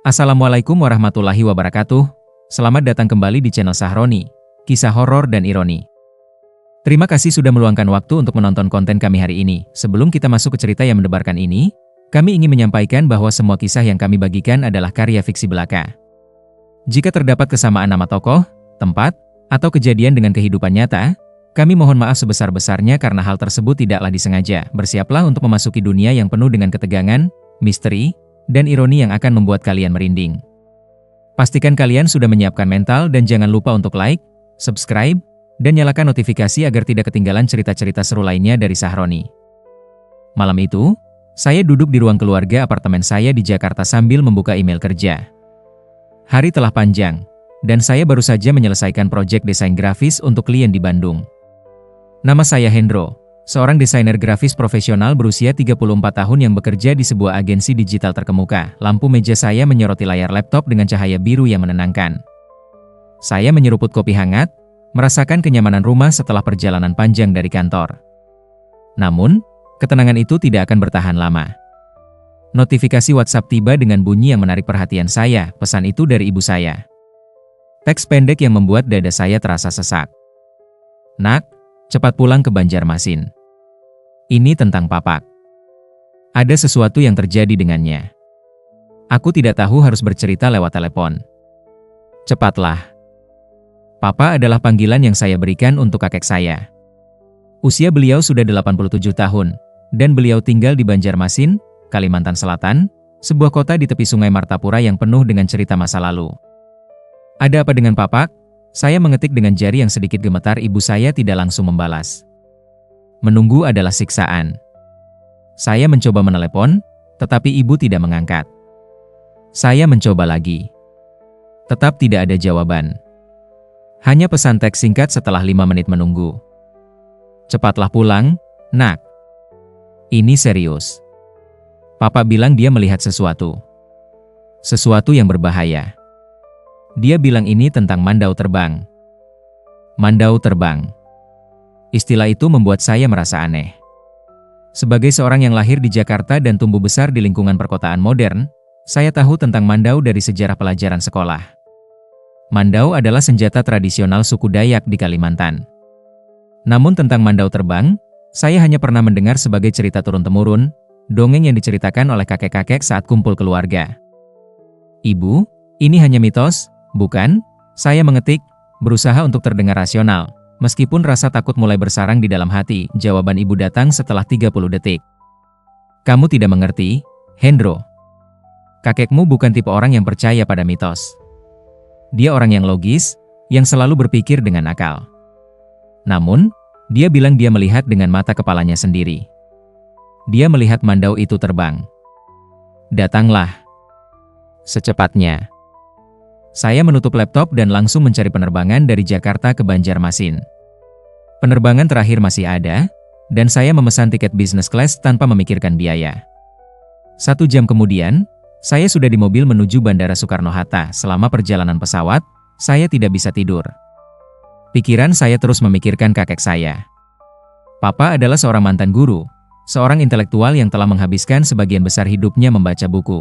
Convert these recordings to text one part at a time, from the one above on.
Assalamualaikum warahmatullahi wabarakatuh. Selamat datang kembali di channel Sahroni, kisah horor dan ironi. Terima kasih sudah meluangkan waktu untuk menonton konten kami hari ini. Sebelum kita masuk ke cerita yang mendebarkan ini, kami ingin menyampaikan bahwa semua kisah yang kami bagikan adalah karya fiksi belaka. Jika terdapat kesamaan nama tokoh, tempat, atau kejadian dengan kehidupan nyata, kami mohon maaf sebesar-besarnya karena hal tersebut tidaklah disengaja. Bersiaplah untuk memasuki dunia yang penuh dengan ketegangan, misteri, dan ironi yang akan membuat kalian merinding. Pastikan kalian sudah menyiapkan mental dan jangan lupa untuk like, subscribe, dan nyalakan notifikasi agar tidak ketinggalan cerita-cerita seru lainnya dari Sahroni. Malam itu, saya duduk di ruang keluarga apartemen saya di Jakarta sambil membuka email kerja. Hari telah panjang, dan saya baru saja menyelesaikan proyek desain grafis untuk klien di Bandung. Nama saya Hendro, seorang desainer grafis profesional berusia 34 tahun yang bekerja di sebuah agensi digital terkemuka. Lampu meja saya menyoroti layar laptop dengan cahaya biru yang menenangkan. Saya menyeruput kopi hangat, merasakan kenyamanan rumah setelah perjalanan panjang dari kantor. Namun, ketenangan itu tidak akan bertahan lama. Notifikasi WhatsApp tiba dengan bunyi yang menarik perhatian saya. Pesan itu dari ibu saya. Teks pendek yang membuat dada saya terasa sesak. "Nak, cepat pulang ke Banjarmasin. Ini tentang Papak. Ada sesuatu yang terjadi dengannya. Aku tidak tahu harus bercerita lewat telepon. Cepatlah." Papa adalah panggilan yang saya berikan untuk kakek saya. Usia beliau sudah 87 tahun, dan beliau tinggal di Banjarmasin, Kalimantan Selatan, sebuah kota di tepi Sungai Martapura yang penuh dengan cerita masa lalu. "Ada apa dengan Papak?" Saya mengetik dengan jari yang sedikit gemetar. Ibu saya tidak langsung membalas. Menunggu adalah siksaan. Saya mencoba menelepon, tetapi ibu tidak mengangkat. Saya mencoba lagi. Tetap tidak ada jawaban. Hanya pesan teks singkat setelah 5 menit menunggu. "Cepatlah pulang, Nak. Ini serius. Papa bilang dia melihat sesuatu. Sesuatu yang berbahaya. Dia bilang ini tentang mandau terbang." Mandau terbang. Istilah itu membuat saya merasa aneh. Sebagai seorang yang lahir di Jakarta dan tumbuh besar di lingkungan perkotaan modern, saya tahu tentang mandau dari sejarah pelajaran sekolah. Mandau adalah senjata tradisional suku Dayak di Kalimantan. Namun tentang mandau terbang, saya hanya pernah mendengar sebagai cerita turun-temurun, dongeng yang diceritakan oleh kakek-kakek saat kumpul keluarga. "Ibu, ini hanya mitos, bukan?" Saya mengetik, berusaha untuk terdengar rasional, meskipun rasa takut mulai bersarang di dalam hati. Jawaban ibu datang setelah 30 detik. "Kamu tidak mengerti, Hendro. Kakekmu bukan tipe orang yang percaya pada mitos. Dia orang yang logis, yang selalu berpikir dengan akal. Namun, dia bilang dia melihat dengan mata kepalanya sendiri. Dia melihat mandau itu terbang. Datanglah secepatnya." Saya menutup laptop dan langsung mencari penerbangan dari Jakarta ke Banjarmasin. Penerbangan terakhir masih ada, dan saya memesan tiket business class tanpa memikirkan biaya. 1 jam kemudian, saya sudah di mobil menuju Bandara Soekarno-Hatta. Selama perjalanan pesawat, saya tidak bisa tidur. Pikiran saya terus memikirkan kakek saya. Papa adalah seorang mantan guru, seorang intelektual yang telah menghabiskan sebagian besar hidupnya membaca buku.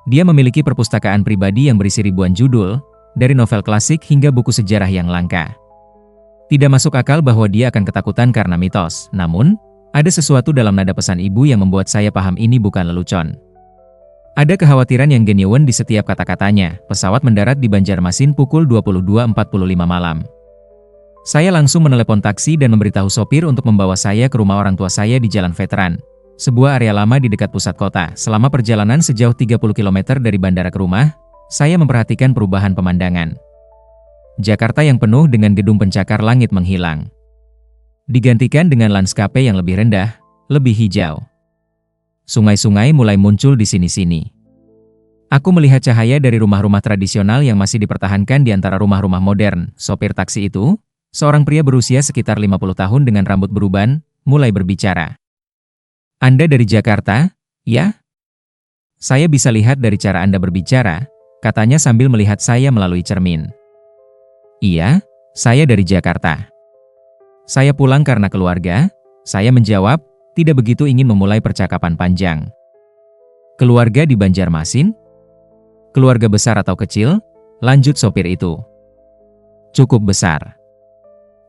Dia memiliki perpustakaan pribadi yang berisi ribuan judul, dari novel klasik hingga buku sejarah yang langka. Tidak masuk akal bahwa dia akan ketakutan karena mitos, namun, ada sesuatu dalam nada pesan ibu yang membuat saya paham ini bukan lelucon. Ada kekhawatiran yang genuine di setiap kata-katanya. Pesawat mendarat di Banjarmasin pukul 22.45 malam. Saya langsung menelepon taksi dan memberitahu sopir untuk membawa saya ke rumah orang tua saya di Jalan Veteran, sebuah area lama di dekat pusat kota. Selama perjalanan sejauh 30 km dari bandara ke rumah, saya memperhatikan perubahan pemandangan. Jakarta yang penuh dengan gedung pencakar langit menghilang, digantikan dengan lanskape yang lebih rendah, lebih hijau. Sungai-sungai mulai muncul di sini-sini. Aku melihat cahaya dari rumah-rumah tradisional yang masih dipertahankan di antara rumah-rumah modern. Sopir taksi itu, seorang pria berusia sekitar 50 tahun dengan rambut beruban, mulai berbicara. "Anda dari Jakarta, ya? Saya bisa lihat dari cara Anda berbicara," katanya sambil melihat saya melalui cermin. "Iya, saya dari Jakarta. Saya pulang karena keluarga," saya menjawab, tidak begitu ingin memulai percakapan panjang. "Keluarga di Banjarmasin?" Keluarga besar atau kecil? Lanjut sopir itu. Cukup besar.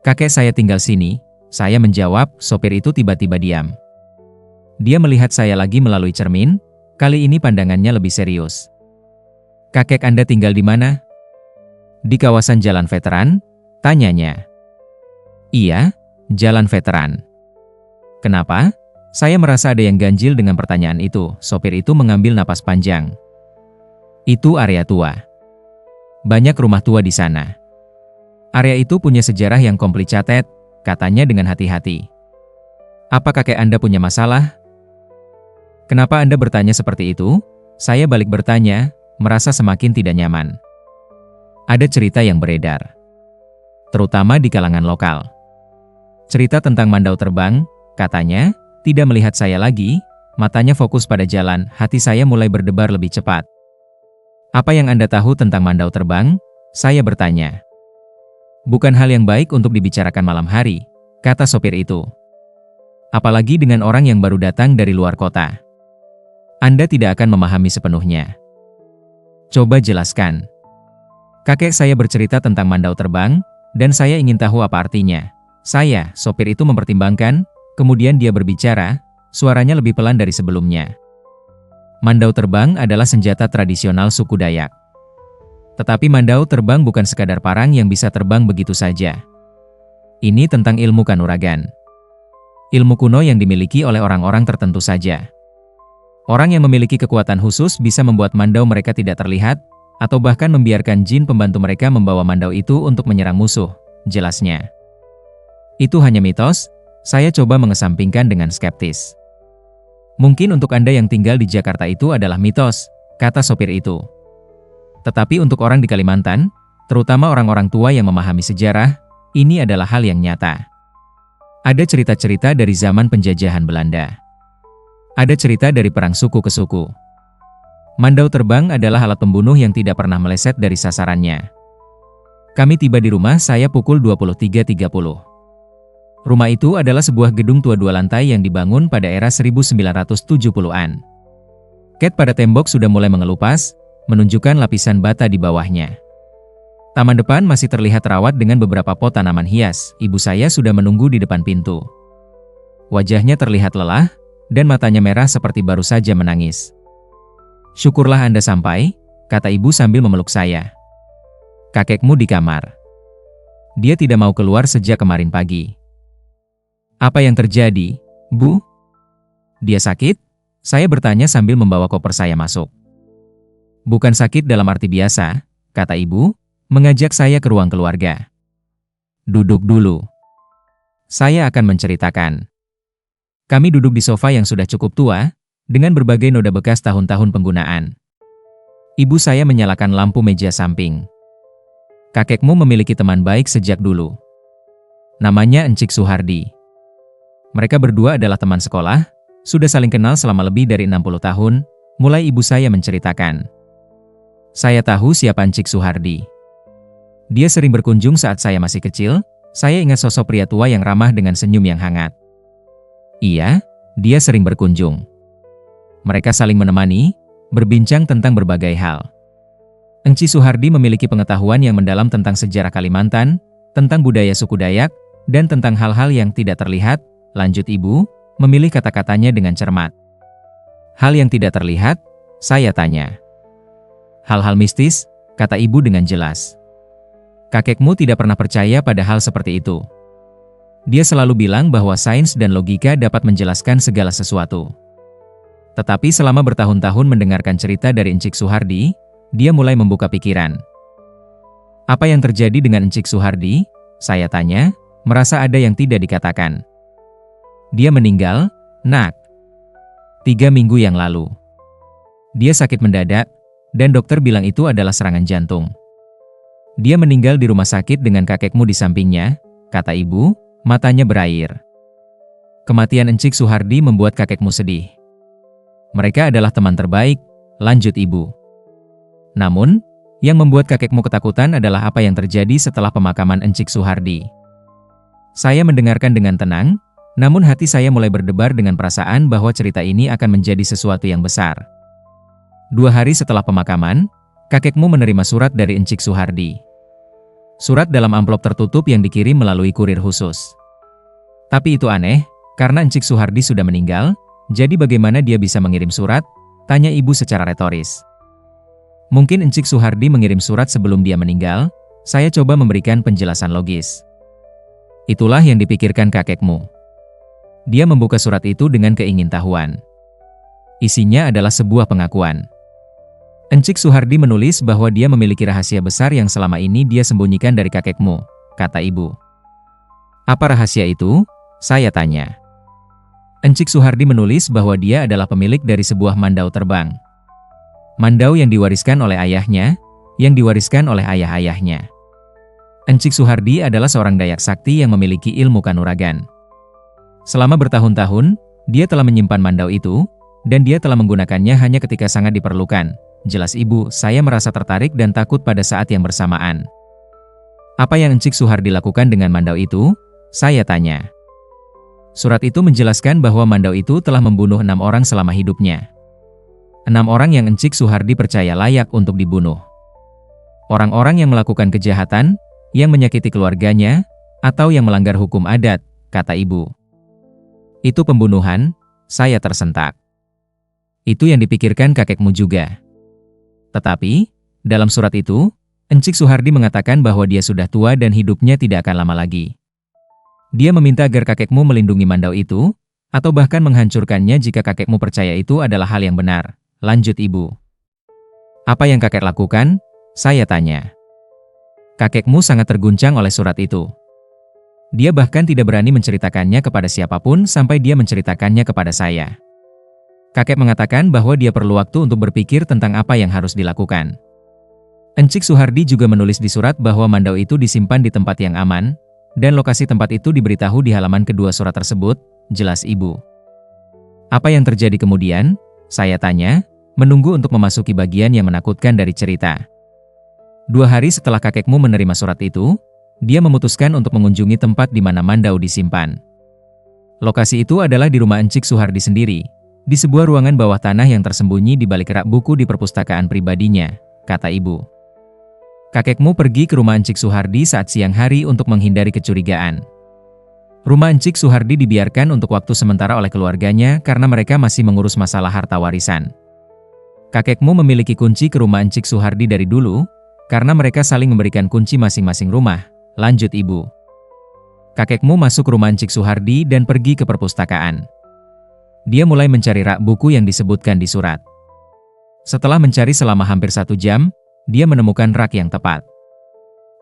Kakek saya tinggal sini, saya menjawab. Sopir itu tiba-tiba diam. Dia melihat saya lagi melalui cermin, kali ini pandangannya lebih serius. Kakek Anda tinggal di mana? Di kawasan Jalan Veteran? Tanyanya. Iya, Jalan Veteran. Kenapa? Saya merasa ada yang ganjil dengan pertanyaan itu. Sopir itu mengambil napas panjang. Itu area tua. Banyak rumah tua di sana. Area itu punya sejarah yang complicated, katanya dengan hati-hati. Apa kakek Anda punya masalah? Kenapa Anda bertanya seperti itu? Saya balik bertanya, merasa semakin tidak nyaman. Ada cerita yang beredar, terutama di kalangan lokal. Cerita tentang mandau terbang, katanya, tidak melihat saya lagi, matanya fokus pada jalan, hati saya mulai berdebar lebih cepat. Apa yang Anda tahu tentang mandau terbang? Saya bertanya. Bukan hal yang baik untuk dibicarakan malam hari, kata sopir itu. Apalagi dengan orang yang baru datang dari luar kota. Anda tidak akan memahami sepenuhnya. Coba jelaskan. Kakek saya bercerita tentang mandau terbang, dan saya ingin tahu apa artinya. Sopir itu mempertimbangkan, kemudian dia berbicara, suaranya lebih pelan dari sebelumnya. Mandau terbang adalah senjata tradisional suku Dayak. Tetapi mandau terbang bukan sekadar parang yang bisa terbang begitu saja. Ini tentang ilmu kanuragan. Ilmu kuno yang dimiliki oleh orang-orang tertentu saja. Orang yang memiliki kekuatan khusus bisa membuat mandau mereka tidak terlihat, atau bahkan membiarkan jin pembantu mereka membawa mandau itu untuk menyerang musuh, jelasnya. Itu hanya mitos, saya coba mengesampingkan dengan skeptis. Mungkin untuk Anda yang tinggal di Jakarta itu adalah mitos, kata sopir itu. Tetapi untuk orang di Kalimantan, terutama orang-orang tua yang memahami sejarah, ini adalah hal yang nyata. Ada cerita-cerita dari zaman penjajahan Belanda. Ada cerita dari perang suku ke suku. Mandau terbang adalah alat pembunuh yang tidak pernah meleset dari sasarannya. Kami tiba di rumah saya pukul 23.30. Rumah itu adalah sebuah gedung tua 2 lantai yang dibangun pada era 1970-an. Cat pada tembok sudah mulai mengelupas, menunjukkan lapisan bata di bawahnya. Taman depan masih terlihat rawat dengan beberapa pot tanaman hias. Ibu saya sudah menunggu di depan pintu. Wajahnya terlihat lelah, dan matanya merah seperti baru saja menangis. Syukurlah Anda sampai, kata ibu sambil memeluk saya. Kakekmu di kamar. Dia tidak mau keluar sejak kemarin pagi. Apa yang terjadi, Bu? Dia sakit? Saya bertanya sambil membawa koper saya masuk. Bukan sakit dalam arti biasa, kata ibu, mengajak saya ke ruang keluarga. Duduk dulu. Saya akan menceritakan. Kami duduk di sofa yang sudah cukup tua, dengan berbagai noda bekas tahun-tahun penggunaan. Ibu saya menyalakan lampu meja samping. Kakekmu memiliki teman baik sejak dulu. Namanya Encik Suhardi. Mereka berdua adalah teman sekolah, sudah saling kenal selama lebih dari 60 tahun, mulai ibu saya menceritakan. Saya tahu siapa Encik Suhardi. Dia sering berkunjung saat saya masih kecil, saya ingat sosok pria tua yang ramah dengan senyum yang hangat. Iya, dia sering berkunjung. Mereka saling menemani, berbincang tentang berbagai hal. Encik Suhardi memiliki pengetahuan yang mendalam tentang sejarah Kalimantan, tentang budaya suku Dayak, dan tentang hal-hal yang tidak terlihat. Lanjut ibu, memilih kata-katanya dengan cermat. Hal yang tidak terlihat, saya tanya. Hal-hal mistis, kata ibu dengan jelas. Kakekmu tidak pernah percaya pada hal seperti itu. Dia selalu bilang bahwa sains dan logika dapat menjelaskan segala sesuatu. Tetapi selama bertahun-tahun mendengarkan cerita dari Encik Suhardi, dia mulai membuka pikiran. Apa yang terjadi dengan Encik Suhardi? Saya tanya, merasa ada yang tidak dikatakan. Dia meninggal, Nak. 3 minggu yang lalu. Dia sakit mendadak, dan dokter bilang itu adalah serangan jantung. Dia meninggal di rumah sakit dengan kakekmu di sampingnya, kata ibu, matanya berair. Kematian Encik Suhardi membuat kakekmu sedih. Mereka adalah teman terbaik, lanjut ibu. Namun, yang membuat kakekmu ketakutan adalah apa yang terjadi setelah pemakaman Encik Suhardi. Saya mendengarkan dengan tenang, namun hati saya mulai berdebar dengan perasaan bahwa cerita ini akan menjadi sesuatu yang besar. 2 hari setelah pemakaman, Kakekmu menerima surat dari Encik Suhardi. Surat dalam amplop tertutup yang dikirim melalui kurir khusus. Tapi itu aneh, karena Encik Suhardi sudah meninggal, jadi bagaimana dia bisa mengirim surat? Tanya ibu secara retoris. Mungkin Encik Suhardi mengirim surat sebelum dia meninggal, saya coba memberikan penjelasan logis. Itulah yang dipikirkan kakekmu. Dia membuka surat itu dengan keingintahuan. Isinya adalah sebuah pengakuan. Encik Suhardi menulis bahwa dia memiliki rahasia besar yang selama ini dia sembunyikan dari kakekmu, kata ibu. Apa rahasia itu? Saya tanya. Encik Suhardi menulis bahwa dia adalah pemilik dari sebuah mandau terbang. Mandau yang diwariskan oleh ayahnya, yang diwariskan oleh ayah-ayahnya. Encik Suhardi adalah seorang dayak sakti yang memiliki ilmu kanuragan. Selama bertahun-tahun, dia telah menyimpan mandau itu, dan dia telah menggunakannya hanya ketika sangat diperlukan. Jelas ibu, saya merasa tertarik dan takut pada saat yang bersamaan. Apa yang Encik Suhardi lakukan dengan mandau itu? Saya tanya. Surat itu menjelaskan bahwa mandau itu telah membunuh 6 orang selama hidupnya. 6 orang yang Encik Suhardi percaya layak untuk dibunuh. Orang-orang yang melakukan kejahatan, yang menyakiti keluarganya, atau yang melanggar hukum adat, kata ibu. Itu pembunuhan, saya tersentak. Itu yang dipikirkan kakekmu juga. Tetapi, dalam surat itu, Encik Suhardi mengatakan bahwa dia sudah tua dan hidupnya tidak akan lama lagi. Dia meminta agar kakekmu melindungi mandau itu, atau bahkan menghancurkannya jika kakekmu percaya itu adalah hal yang benar, lanjut ibu. Apa yang kakek lakukan? Saya tanya. Kakekmu sangat terguncang oleh surat itu. Dia bahkan tidak berani menceritakannya kepada siapapun sampai dia menceritakannya kepada saya. Kakek mengatakan bahwa dia perlu waktu untuk berpikir tentang apa yang harus dilakukan. Encik Suhardi juga menulis di surat bahwa mandau itu disimpan di tempat yang aman, dan lokasi tempat itu diberitahu di halaman kedua surat tersebut, jelas ibu. Apa yang terjadi kemudian? Saya tanya, menunggu untuk memasuki bagian yang menakutkan dari cerita. 2 hari setelah kakekmu menerima surat itu, dia memutuskan untuk mengunjungi tempat di mana mandau disimpan. Lokasi itu adalah di rumah Encik Suhardi sendiri, di sebuah ruangan bawah tanah yang tersembunyi di balik rak buku di perpustakaan pribadinya, kata ibu. Kakekmu pergi ke rumah Encik Suhardi saat siang hari untuk menghindari kecurigaan. Rumah Encik Suhardi dibiarkan untuk waktu sementara oleh keluarganya karena mereka masih mengurus masalah harta warisan. Kakekmu memiliki kunci ke rumah Encik Suhardi dari dulu, karena mereka saling memberikan kunci masing-masing rumah, lanjut ibu. Kakekmu masuk rumah Encik Suhardi dan pergi ke perpustakaan. Dia mulai mencari rak buku yang disebutkan di surat. Setelah mencari selama hampir 1 jam, dia menemukan rak yang tepat.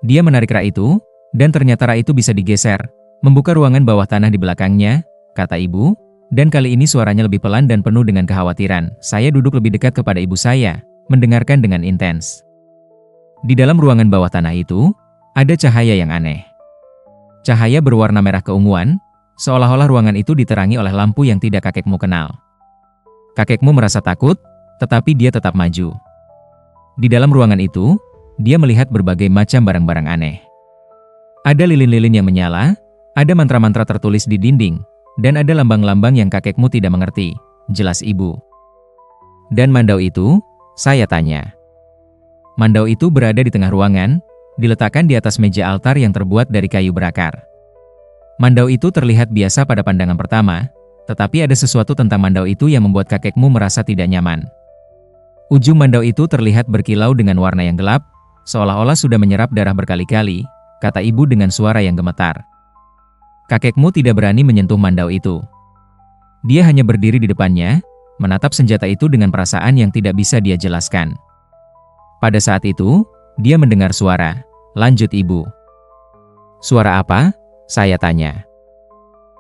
Dia menarik rak itu, dan ternyata rak itu bisa digeser, membuka ruangan bawah tanah di belakangnya, kata ibu, dan kali ini suaranya lebih pelan dan penuh dengan kekhawatiran. Saya duduk lebih dekat kepada ibu saya, mendengarkan dengan intens. Di dalam ruangan bawah tanah itu, ada cahaya yang aneh. Cahaya berwarna merah keunguan, seolah-olah ruangan itu diterangi oleh lampu yang tidak kakekmu kenal. Kakekmu merasa takut, tetapi dia tetap maju. Di dalam ruangan itu, dia melihat berbagai macam barang-barang aneh. Ada lilin-lilin yang menyala, ada mantra-mantra tertulis di dinding, dan ada lambang-lambang yang kakekmu tidak mengerti, jelas ibu. Dan mandau itu? Saya tanya. Mandau itu berada di tengah ruangan, diletakkan di atas meja altar yang terbuat dari kayu berakar. Mandau itu terlihat biasa pada pandangan pertama, tetapi ada sesuatu tentang mandau itu yang membuat kakekmu merasa tidak nyaman. Ujung mandau itu terlihat berkilau dengan warna yang gelap, seolah-olah sudah menyerap darah berkali-kali, kata ibu dengan suara yang gemetar. Kakekmu tidak berani menyentuh mandau itu. Dia hanya berdiri di depannya, menatap senjata itu dengan perasaan yang tidak bisa dia jelaskan. Pada saat itu, dia mendengar suara, lanjut ibu. Suara apa? Saya tanya.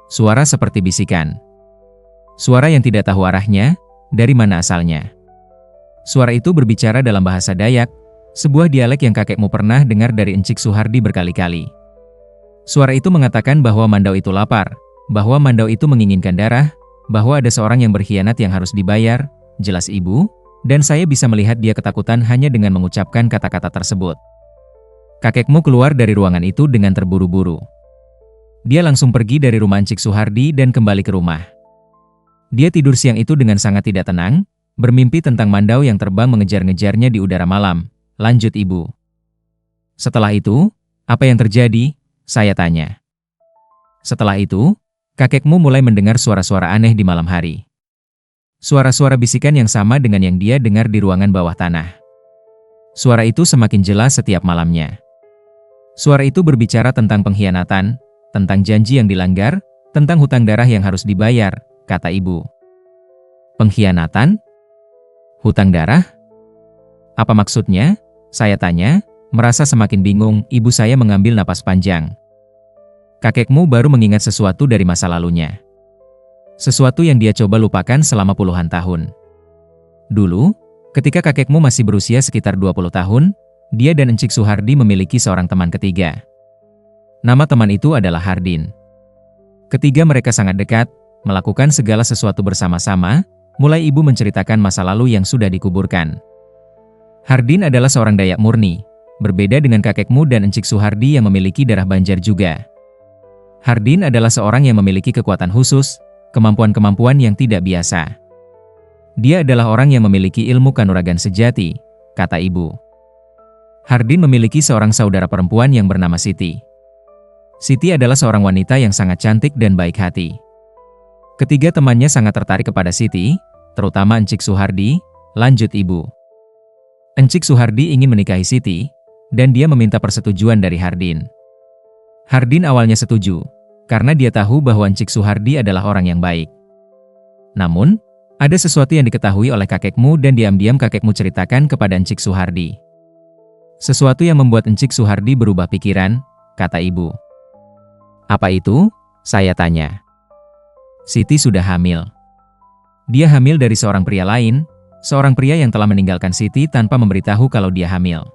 Suara seperti bisikan. Suara yang tidak tahu arahnya, dari mana asalnya. Suara itu berbicara dalam bahasa Dayak, sebuah dialek yang kakekmu pernah dengar dari Encik Suhardi berkali-kali. Suara itu mengatakan bahwa mandau itu lapar, bahwa mandau itu menginginkan darah, bahwa ada seorang yang berkhianat yang harus dibayar, jelas ibu, dan saya bisa melihat dia ketakutan hanya dengan mengucapkan kata-kata tersebut. Kakekmu keluar dari ruangan itu dengan terburu-buru. Dia langsung pergi dari rumah Encik Suhardi dan kembali ke rumah. Dia tidur siang itu dengan sangat tidak tenang, bermimpi tentang mandau yang terbang mengejar-ngejarnya di udara malam, lanjut ibu. Setelah itu, apa yang terjadi? Saya tanya. Setelah itu, kakekmu mulai mendengar suara-suara aneh di malam hari. Suara-suara bisikan yang sama dengan yang dia dengar di ruangan bawah tanah. Suara itu semakin jelas setiap malamnya. Suara itu berbicara tentang pengkhianatan, tentang janji yang dilanggar, tentang hutang darah yang harus dibayar, kata ibu. Pengkhianatan? Hutang darah? Apa maksudnya? Saya tanya, merasa semakin bingung. Ibu saya mengambil napas panjang. Kakekmu baru mengingat sesuatu dari masa lalunya. Sesuatu yang dia coba lupakan selama puluhan tahun. Dulu, ketika kakekmu masih berusia sekitar 20 tahun, dia dan Encik Suhardi memiliki seorang teman ketiga. Nama teman itu adalah Hardin. Ketiga mereka sangat dekat, melakukan segala sesuatu bersama-sama, mulai ibu menceritakan masa lalu yang sudah dikuburkan. Hardin adalah seorang Dayak murni, berbeda dengan kakekmu dan Encik Suhardi yang memiliki darah Banjar juga. Hardin adalah seorang yang memiliki kekuatan khusus, kemampuan-kemampuan yang tidak biasa. Dia adalah orang yang memiliki ilmu kanuragan sejati, kata ibu. Hardin memiliki seorang saudara perempuan yang bernama Siti. Siti adalah seorang wanita yang sangat cantik dan baik hati. Ketiga temannya sangat tertarik kepada Siti, terutama Encik Suhardi, lanjut ibu. Encik Suhardi ingin menikahi Siti, dan dia meminta persetujuan dari Hardin. Hardin awalnya setuju, karena dia tahu bahwa Encik Suhardi adalah orang yang baik. Namun, ada sesuatu yang diketahui oleh kakekmu dan diam-diam kakekmu ceritakan kepada Encik Suhardi. Sesuatu yang membuat Encik Suhardi berubah pikiran, kata ibu. Apa itu? Saya tanya. Siti sudah hamil. Dia hamil dari seorang pria lain, seorang pria yang telah meninggalkan Siti tanpa memberitahu kalau dia hamil.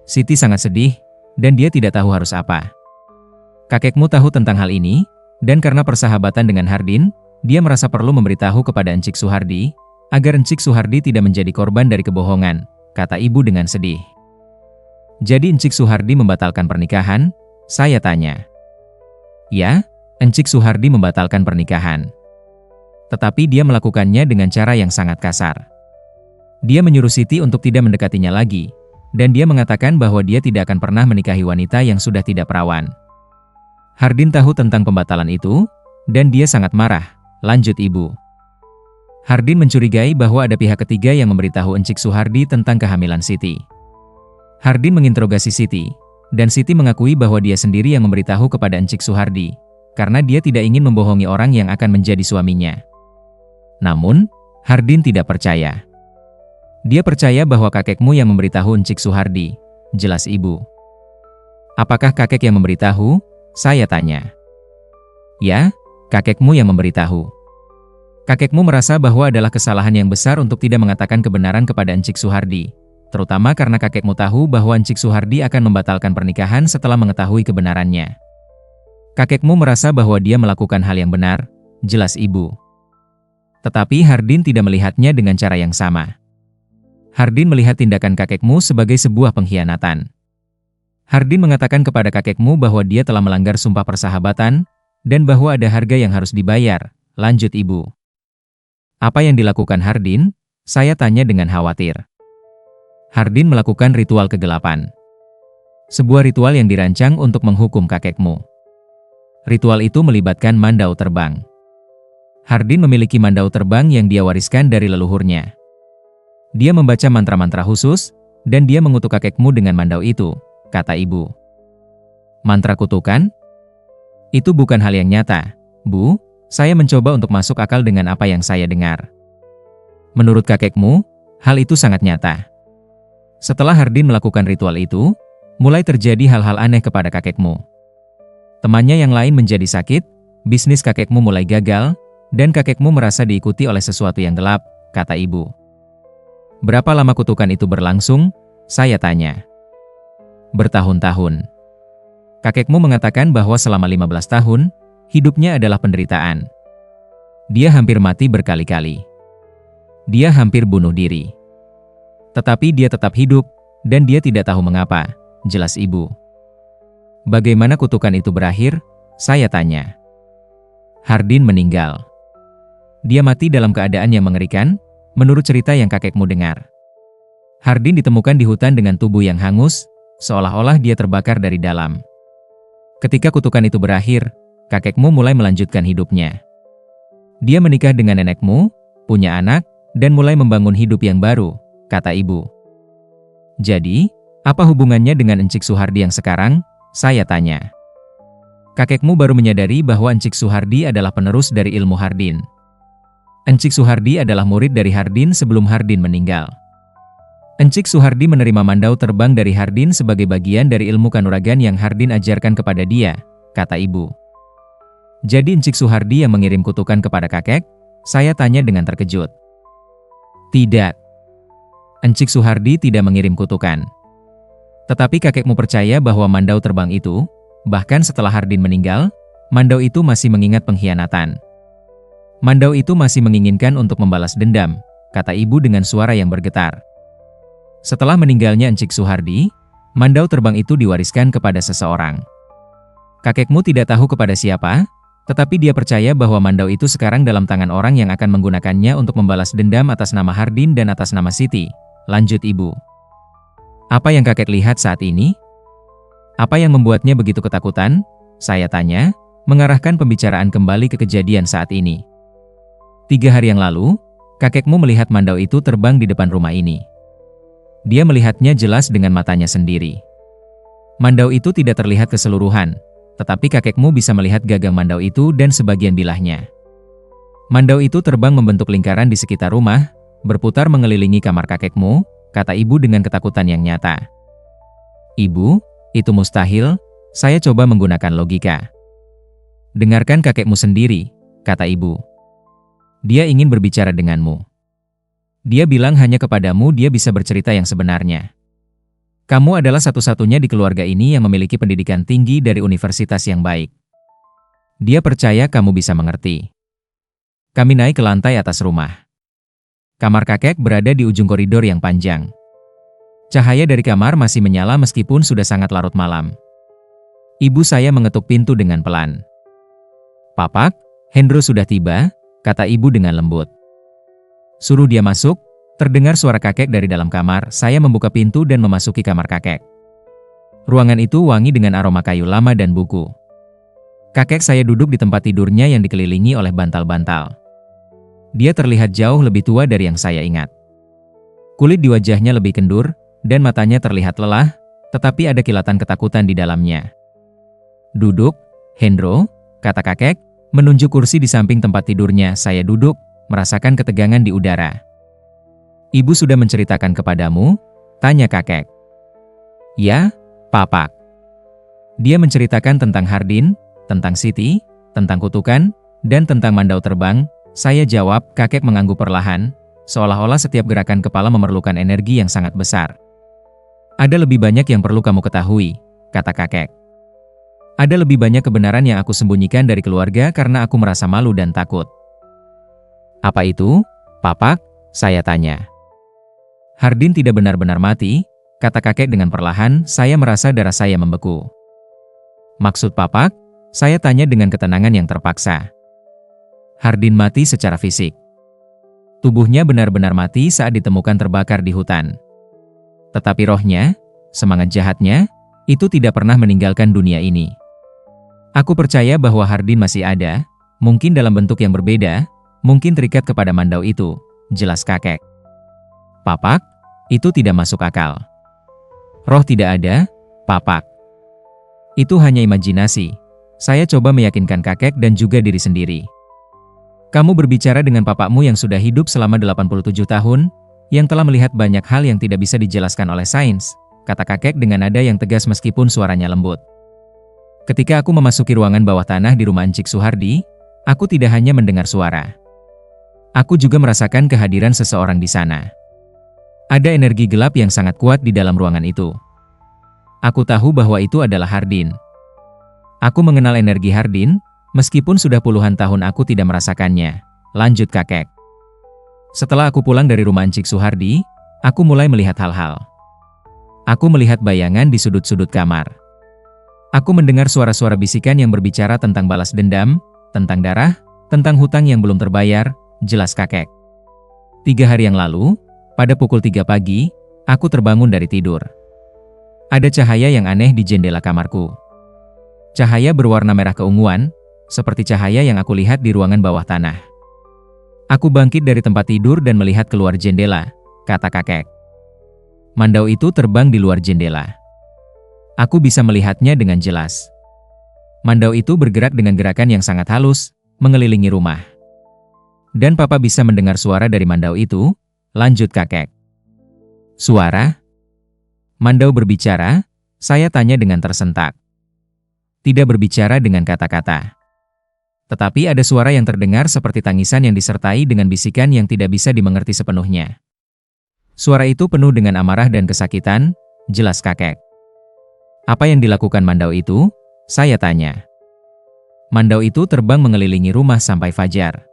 Siti sangat sedih, dan dia tidak tahu harus apa. Kakekmu tahu tentang hal ini, dan karena persahabatan dengan Hardin, dia merasa perlu memberitahu kepada Encik Suhardi, agar Encik Suhardi tidak menjadi korban dari kebohongan, kata ibu dengan sedih. Jadi Encik Suhardi membatalkan pernikahan? Saya tanya. Ya, Encik Suhardi membatalkan pernikahan. Tetapi dia melakukannya dengan cara yang sangat kasar. Dia menyuruh Siti untuk tidak mendekatinya lagi, dan dia mengatakan bahwa dia tidak akan pernah menikahi wanita yang sudah tidak perawan. Hardin tahu tentang pembatalan itu, dan dia sangat marah, lanjut ibu. Hardin mencurigai bahwa ada pihak ketiga yang memberitahu Encik Suhardi tentang kehamilan Siti. Hardin menginterogasi Siti, dan Siti mengakui bahwa dia sendiri yang memberitahu kepada Encik Suhardi, karena dia tidak ingin membohongi orang yang akan menjadi suaminya. Namun, Hardin tidak percaya. Dia percaya bahwa kakekmu yang memberitahu Encik Suhardi, jelas ibu. Apakah kakek yang memberitahu? Saya tanya. Ya, kakekmu yang memberitahu. Kakekmu merasa bahwa adalah kesalahan yang besar untuk tidak mengatakan kebenaran kepada Encik Suhardi, terutama karena kakekmu tahu bahwa Encik Suhardi akan membatalkan pernikahan setelah mengetahui kebenarannya. Kakekmu merasa bahwa dia melakukan hal yang benar, jelas ibu. Tetapi Hardin tidak melihatnya dengan cara yang sama. Hardin melihat tindakan kakekmu sebagai sebuah pengkhianatan. Hardin mengatakan kepada kakekmu bahwa dia telah melanggar sumpah persahabatan, dan bahwa ada harga yang harus dibayar, lanjut ibu. Apa yang dilakukan Hardin? Saya tanya dengan khawatir. Hardin melakukan ritual kegelapan. Sebuah ritual yang dirancang untuk menghukum kakekmu. Ritual itu melibatkan mandau terbang. Hardin memiliki mandau terbang yang dia wariskan dari leluhurnya. Dia membaca mantra-mantra khusus, dan dia mengutuk kakekmu dengan mandau itu, kata ibu. Mantra kutukan? Itu bukan hal yang nyata, Bu. Saya mencoba untuk masuk akal dengan apa yang saya dengar. Menurut kakekmu, hal itu sangat nyata. Setelah Hardin melakukan ritual itu, mulai terjadi hal-hal aneh kepada kakekmu. Temannya yang lain menjadi sakit, bisnis kakekmu mulai gagal, dan kakekmu merasa diikuti oleh sesuatu yang gelap, kata ibu. Berapa lama kutukan itu berlangsung? Saya tanya. Bertahun-tahun. Kakekmu mengatakan bahwa selama 15 tahun, hidupnya adalah penderitaan. Dia hampir mati berkali-kali. Dia hampir bunuh diri. Tetapi dia tetap hidup, dan dia tidak tahu mengapa, jelas ibu. Bagaimana kutukan itu berakhir? Saya tanya. Hardin meninggal. Dia mati dalam keadaan yang mengerikan, menurut cerita yang kakekmu dengar. Hardin ditemukan di hutan dengan tubuh yang hangus, seolah-olah dia terbakar dari dalam. Ketika kutukan itu berakhir, kakekmu mulai melanjutkan hidupnya. Dia menikah dengan nenekmu, punya anak, dan mulai membangun hidup yang baru, kata ibu. Jadi, apa hubungannya dengan Encik Suhardi yang sekarang? Saya tanya. Kakekmu baru menyadari bahwa Encik Suhardi adalah penerus dari ilmu Hardin. Encik Suhardi adalah murid dari Hardin sebelum Hardin meninggal. Encik Suhardi menerima mandau terbang dari Hardin sebagai bagian dari ilmu kanuragan yang Hardin ajarkan kepada dia, kata ibu. Jadi Encik Suhardi yang mengirim kutukan kepada kakek? Saya tanya dengan terkejut. Tidak. Encik Suhardi tidak mengirim kutukan. Tetapi kakekmu percaya bahwa mandau terbang itu, bahkan setelah Hardin meninggal, mandau itu masih mengingat pengkhianatan. Mandau itu masih menginginkan untuk membalas dendam, kata ibu dengan suara yang bergetar. Setelah meninggalnya Encik Suhardi, mandau terbang itu diwariskan kepada seseorang. Kakekmu tidak tahu kepada siapa, tetapi dia percaya bahwa mandau itu sekarang dalam tangan orang yang akan menggunakannya untuk membalas dendam atas nama Hardin dan atas nama Siti, lanjut ibu. Apa yang kakek lihat saat ini? Apa yang membuatnya begitu ketakutan? Saya tanya, mengarahkan pembicaraan kembali ke kejadian saat ini. 3 hari yang lalu, kakekmu melihat mandau itu terbang di depan rumah ini. Dia melihatnya jelas dengan matanya sendiri. Mandau itu tidak terlihat keseluruhan, tetapi kakekmu bisa melihat gagang mandau itu dan sebagian bilahnya. Mandau itu terbang membentuk lingkaran di sekitar rumah, berputar mengelilingi kamar kakekmu, kata ibu dengan ketakutan yang nyata. Ibu, itu mustahil, saya coba menggunakan logika. Dengarkan kakekmu sendiri, kata ibu. Dia ingin berbicara denganmu. Dia bilang hanya kepadamu dia bisa bercerita yang sebenarnya. Kamu adalah satu-satunya di keluarga ini yang memiliki pendidikan tinggi dari universitas yang baik. Dia percaya kamu bisa mengerti. Kami naik ke lantai atas rumah. Kamar kakek berada di ujung koridor yang panjang. Cahaya dari kamar masih menyala meskipun sudah sangat larut malam. Ibu saya mengetuk pintu dengan pelan. Papak, Hendro sudah tiba, kata ibu dengan lembut. Suruh dia masuk, terdengar suara kakek dari dalam kamar. Saya membuka pintu dan memasuki kamar kakek. Ruangan itu wangi dengan aroma kayu lama dan buku. Kakek saya duduk di tempat tidurnya yang dikelilingi oleh bantal-bantal. Dia terlihat jauh lebih tua dari yang saya ingat. Kulit di wajahnya lebih kendur, dan matanya terlihat lelah, tetapi ada kilatan ketakutan di dalamnya. Duduk, Hendro, kata kakek, menunjuk kursi di samping tempat tidurnya. Saya duduk, merasakan ketegangan di udara. Ibu sudah menceritakan kepadamu? Tanya kakek. Ya, Papak. Dia menceritakan tentang Hardin, tentang Siti, tentang kutukan, dan tentang mandau terbang. Saya jawab. Kakek mengangguk perlahan, seolah-olah setiap gerakan kepala memerlukan energi yang sangat besar. Ada lebih banyak yang perlu kamu ketahui, kata kakek. Ada lebih banyak kebenaran yang aku sembunyikan dari keluarga karena aku merasa malu dan takut. Apa itu, Papak? Saya tanya. Hardin tidak benar-benar mati, kata kakek dengan perlahan. Saya merasa darah saya membeku. Maksud Papak? Saya tanya dengan ketenangan yang terpaksa. Hardin mati secara fisik. Tubuhnya benar-benar mati saat ditemukan terbakar di hutan. Tetapi rohnya, semangat jahatnya, itu tidak pernah meninggalkan dunia ini. Aku percaya bahwa Hardin masih ada, mungkin dalam bentuk yang berbeda, mungkin terikat kepada mandau itu, jelas kakek. Papak, itu tidak masuk akal. Roh tidak ada, Papak. Itu hanya imajinasi. Saya coba meyakinkan kakek dan juga diri sendiri. Kamu berbicara dengan papakmu yang sudah hidup selama 87 tahun, yang telah melihat banyak hal yang tidak bisa dijelaskan oleh sains, kata kakek dengan nada yang tegas meskipun suaranya lembut. Ketika aku memasuki ruangan bawah tanah di rumah Encik Suhardi, aku tidak hanya mendengar suara. Aku juga merasakan kehadiran seseorang di sana. Ada energi gelap yang sangat kuat di dalam ruangan itu. Aku tahu bahwa itu adalah Hardin. Aku mengenal energi Hardin, meskipun sudah puluhan tahun aku tidak merasakannya, lanjut kakek. Setelah aku pulang dari rumah Encik Suhardi, aku mulai melihat hal-hal. Aku melihat bayangan di sudut-sudut kamar. Aku mendengar suara-suara bisikan yang berbicara tentang balas dendam, tentang darah, tentang hutang yang belum terbayar, jelas kakek. 3 hari yang lalu, pada pukul 3 pagi, Aku terbangun dari tidur. Ada cahaya yang aneh di jendela kamarku. Cahaya berwarna merah keunguan, seperti cahaya yang aku lihat di ruangan bawah tanah. Aku bangkit dari tempat tidur dan melihat keluar jendela, kata kakek. Mandau itu terbang di luar jendela. Aku bisa melihatnya dengan jelas. Mandau itu bergerak dengan gerakan yang sangat halus, mengelilingi rumah. Dan papa bisa mendengar suara dari mandau itu, lanjut kakek. Suara? Mandau berbicara, saya tanya dengan tersentak. Tidak berbicara dengan kata-kata. Tetapi ada suara yang terdengar seperti tangisan yang disertai dengan bisikan yang tidak bisa dimengerti sepenuhnya. Suara itu penuh dengan amarah dan kesakitan, jelas kakek. Apa yang dilakukan mandau itu? Saya tanya. Mandau itu terbang mengelilingi rumah sampai fajar.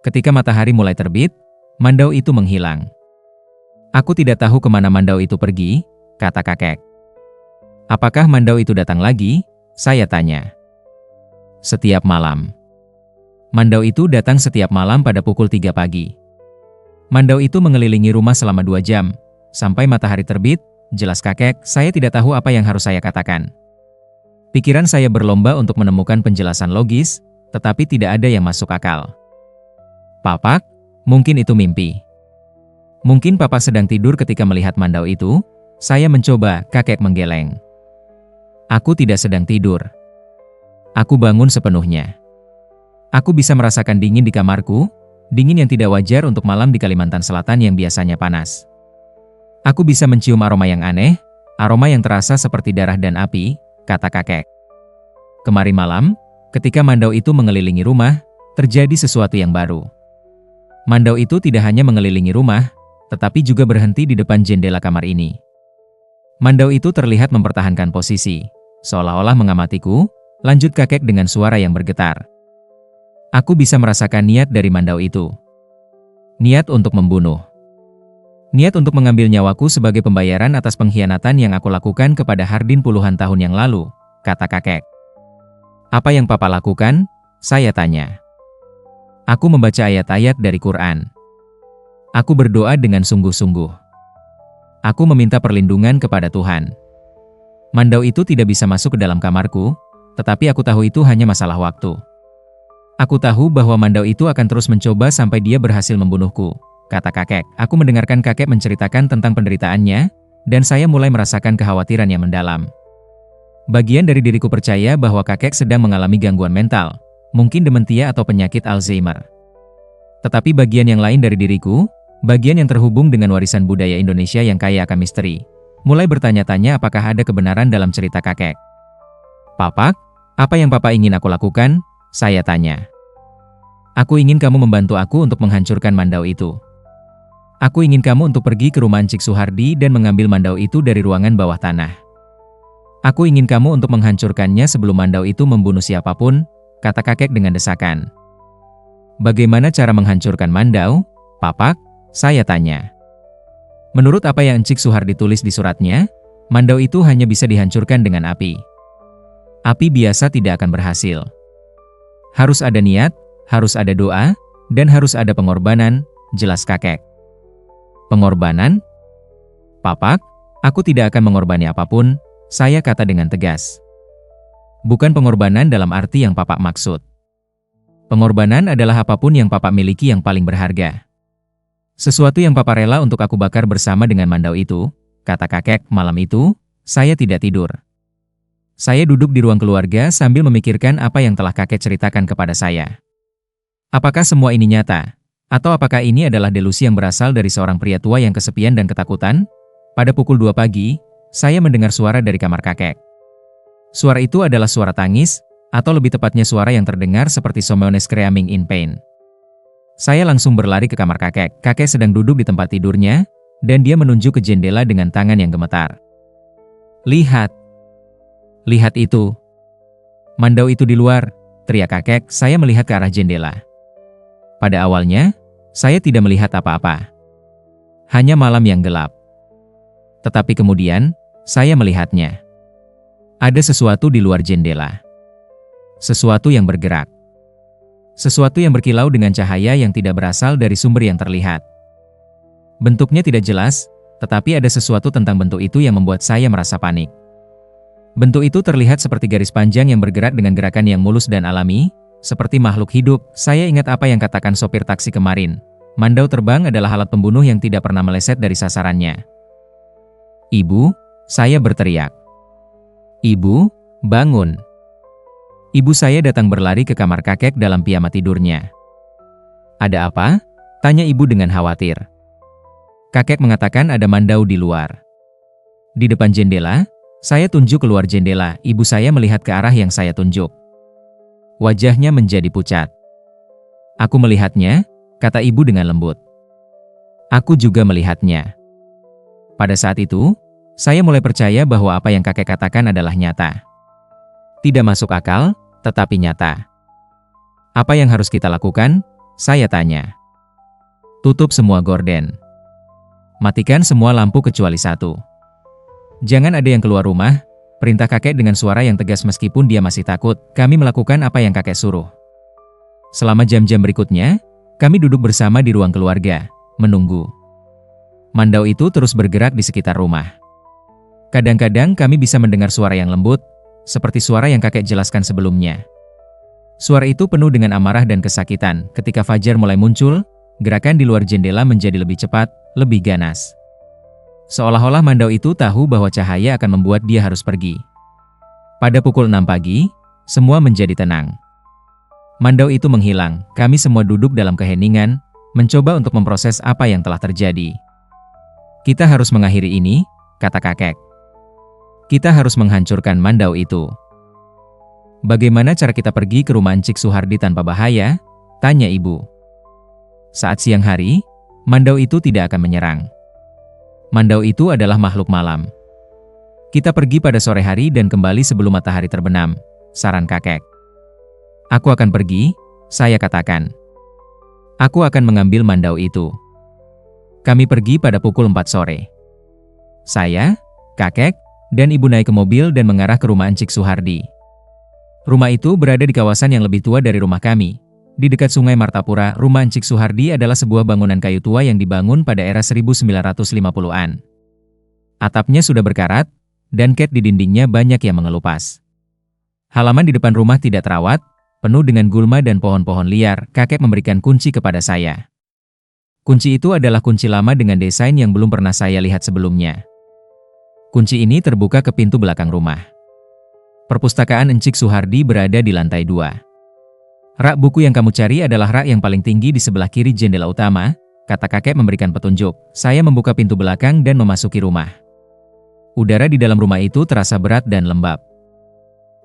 Ketika matahari mulai terbit, mandau itu menghilang. Aku tidak tahu kemana mandau itu pergi, kata kakek. Apakah mandau itu datang lagi? Saya tanya. Setiap malam. Mandau itu datang setiap malam pada pukul 3 pagi. Mandau itu mengelilingi rumah selama 2 jam, sampai matahari terbit, jelas kakek, saya tidak tahu apa yang harus saya katakan. Pikiran saya berlomba untuk menemukan penjelasan logis, tetapi tidak ada yang masuk akal. Papak, mungkin itu mimpi. Mungkin papa sedang tidur ketika melihat mandau itu. Saya mencoba, kakek menggeleng. Aku tidak sedang tidur. Aku bangun sepenuhnya. Aku bisa merasakan dingin di kamarku, dingin yang tidak wajar untuk malam di Kalimantan Selatan yang biasanya panas. Aku bisa mencium aroma yang aneh, aroma yang terasa seperti darah dan api, kata kakek. Kemarin malam, ketika mandau itu mengelilingi rumah, terjadi sesuatu yang baru. Mandau itu tidak hanya mengelilingi rumah, tetapi juga berhenti di depan jendela kamar ini. Mandau itu terlihat mempertahankan posisi, seolah-olah mengamatiku, lanjut kakek dengan suara yang bergetar. Aku bisa merasakan niat dari mandau itu. Niat untuk membunuh. Niat untuk mengambil nyawaku sebagai pembayaran atas pengkhianatan yang aku lakukan kepada Hardin puluhan tahun yang lalu, kata kakek. Apa yang papa lakukan? Saya tanya. Aku membaca ayat-ayat dari Quran. Aku berdoa dengan sungguh-sungguh. Aku meminta perlindungan kepada Tuhan. Mandau itu tidak bisa masuk ke dalam kamarku, tetapi aku tahu itu hanya masalah waktu. Aku tahu bahwa mandau itu akan terus mencoba sampai dia berhasil membunuhku, kata kakek. Aku mendengarkan kakek menceritakan tentang penderitaannya, dan saya mulai merasakan kekhawatiran yang mendalam. Bagian dari diriku percaya bahwa kakek sedang mengalami gangguan mental, mungkin dementia atau penyakit Alzheimer. Tetapi bagian yang lain dari diriku, bagian yang terhubung dengan warisan budaya Indonesia yang kaya akan misteri, mulai bertanya-tanya apakah ada kebenaran dalam cerita kakek. Papak, apa yang papa ingin aku lakukan? Saya tanya. Aku ingin kamu membantu aku untuk menghancurkan mandau itu. Aku ingin kamu untuk pergi ke rumah Encik Suhardi dan mengambil mandau itu dari ruangan bawah tanah. Aku ingin kamu untuk menghancurkannya sebelum mandau itu membunuh siapapun, kata kakek dengan desakan. Bagaimana cara menghancurkan mandau, Papak? Saya tanya. Menurut apa yang Encik Suhardi tulis di suratnya, mandau itu hanya bisa dihancurkan dengan api. Api biasa tidak akan berhasil. Harus ada niat, harus ada doa, dan harus ada pengorbanan, jelas kakek. Pengorbanan? Papak, aku tidak akan mengorbankan apapun, saya kata dengan tegas. Bukan pengorbanan dalam arti yang Papak maksud. Pengorbanan adalah apapun yang Papak miliki yang paling berharga. Sesuatu yang papa rela untuk aku bakar bersama dengan mandau itu, kata kakek. Malam itu, saya tidak tidur. Saya duduk di ruang keluarga sambil memikirkan apa yang telah kakek ceritakan kepada saya. Apakah semua ini nyata? Atau apakah ini adalah delusi yang berasal dari seorang pria tua yang kesepian dan ketakutan? Pada pukul 2 pagi, saya mendengar suara dari kamar kakek. Suara itu adalah suara tangis, atau lebih tepatnya suara yang terdengar seperti someone screaming in pain. Saya langsung berlari ke kamar kakek. Kakek sedang duduk di tempat tidurnya, dan dia menunjuk ke jendela dengan tangan yang gemetar. Lihat! Lihat itu! Mandau itu di luar, teriak kakek. Saya melihat ke arah jendela. Pada awalnya, saya tidak melihat apa-apa. Hanya malam yang gelap. Tetapi kemudian, saya melihatnya. Ada sesuatu di luar jendela. Sesuatu yang bergerak. Sesuatu yang berkilau dengan cahaya yang tidak berasal dari sumber yang terlihat. Bentuknya tidak jelas, tetapi ada sesuatu tentang bentuk itu yang membuat saya merasa panik. Bentuk itu terlihat seperti garis panjang yang bergerak dengan gerakan yang mulus dan alami, seperti makhluk hidup. Saya ingat apa yang katakan sopir taksi kemarin. Mandau terbang adalah alat pembunuh yang tidak pernah meleset dari sasarannya. "Ibu," saya berteriak. "Ibu, bangun." Ibu saya datang berlari ke kamar kakek dalam piyama tidurnya. "Ada apa?" tanya ibu dengan khawatir. Kakek mengatakan ada mandau di luar. Di depan jendela, saya tunjuk keluar jendela. Ibu saya melihat ke arah yang saya tunjuk. Wajahnya menjadi pucat. "Aku melihatnya," kata ibu dengan lembut. "Aku juga melihatnya." Pada saat itu, saya mulai percaya bahwa apa yang kakek katakan adalah nyata. Tidak masuk akal, tetapi nyata. "Apa yang harus kita lakukan?" saya tanya. "Tutup semua gorden. Matikan semua lampu kecuali satu. Jangan ada yang keluar rumah," perintah kakek dengan suara yang tegas meskipun dia masih takut. Kami melakukan apa yang kakek suruh. Selama jam-jam berikutnya, kami duduk bersama di ruang keluarga, menunggu. Mandau itu terus bergerak di sekitar rumah. Kadang-kadang kami bisa mendengar suara yang lembut, seperti suara yang kakek jelaskan sebelumnya. Suara itu penuh dengan amarah dan kesakitan. Ketika fajar mulai muncul, gerakan di luar jendela menjadi lebih cepat, lebih ganas. Seolah-olah mandau itu tahu bahwa cahaya akan membuat dia harus pergi. Pada pukul 6 pagi, semua menjadi tenang. Mandau itu menghilang. Kami semua duduk dalam keheningan, mencoba untuk memproses apa yang telah terjadi. "Kita harus mengakhiri ini," kata kakek. "Kita harus menghancurkan mandau itu." "Bagaimana cara kita pergi ke rumah Encik Suhardi tanpa bahaya?" tanya ibu. Saat siang hari, mandau itu tidak akan menyerang. Mandau itu adalah makhluk malam. "Kita pergi pada sore hari dan kembali sebelum matahari terbenam," saran kakek. "Aku akan pergi," saya katakan. "Aku akan mengambil mandau itu." Kami pergi pada pukul 4 sore. Saya, kakek, dan ibu naik ke mobil dan mengarah ke rumah Encik Suhardi. Rumah itu berada di kawasan yang lebih tua dari rumah kami. Di dekat Sungai Martapura, rumah Encik Suhardi adalah sebuah bangunan kayu tua yang dibangun pada era 1950-an. Atapnya sudah berkarat, dan cat di dindingnya banyak yang mengelupas. Halaman di depan rumah tidak terawat, penuh dengan gulma dan pohon-pohon liar. Kakek memberikan kunci kepada saya. Kunci itu adalah kunci lama dengan desain yang belum pernah saya lihat sebelumnya. Kunci ini terbuka ke pintu belakang rumah. Perpustakaan Encik Suhardi berada di lantai 2. "Rak buku yang kamu cari adalah rak yang paling tinggi di sebelah kiri jendela utama," kata kakek memberikan petunjuk. Saya membuka pintu belakang dan memasuki rumah. Udara di dalam rumah itu terasa berat dan lembab.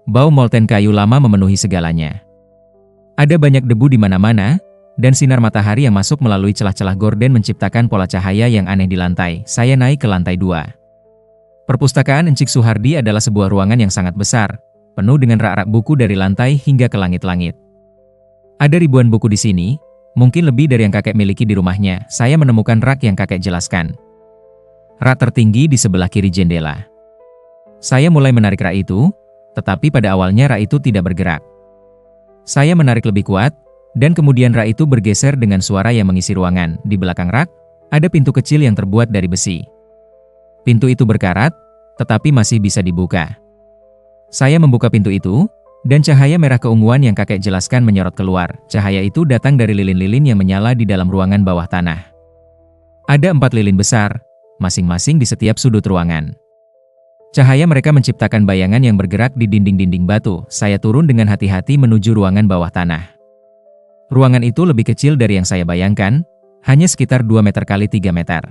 Bau molten kayu lama memenuhi segalanya. Ada banyak debu di mana-mana, dan sinar matahari yang masuk melalui celah-celah gorden menciptakan pola cahaya yang aneh di lantai. Saya naik ke lantai 2. Perpustakaan Encik Suhardi adalah sebuah ruangan yang sangat besar, penuh dengan rak-rak buku dari lantai hingga ke langit-langit. Ada ribuan buku di sini, mungkin lebih dari yang kakek miliki di rumahnya. Saya menemukan rak yang kakek jelaskan. Rak tertinggi di sebelah kiri jendela. Saya mulai menarik rak itu, tetapi pada awalnya rak itu tidak bergerak. Saya menarik lebih kuat, dan kemudian rak itu bergeser dengan suara yang mengisi ruangan. Di belakang rak, ada pintu kecil yang terbuat dari besi. Pintu itu berkarat, tetapi masih bisa dibuka. Saya membuka pintu itu, dan cahaya merah keunguan yang kakek jelaskan menyorot keluar. Cahaya itu datang dari lilin-lilin yang menyala di dalam ruangan bawah tanah. Ada 4 lilin besar, masing-masing di setiap sudut ruangan. Cahaya mereka menciptakan bayangan yang bergerak di dinding-dinding batu. Saya turun dengan hati-hati menuju ruangan bawah tanah. Ruangan itu lebih kecil dari yang saya bayangkan, hanya sekitar 2 meter kali 3 meter.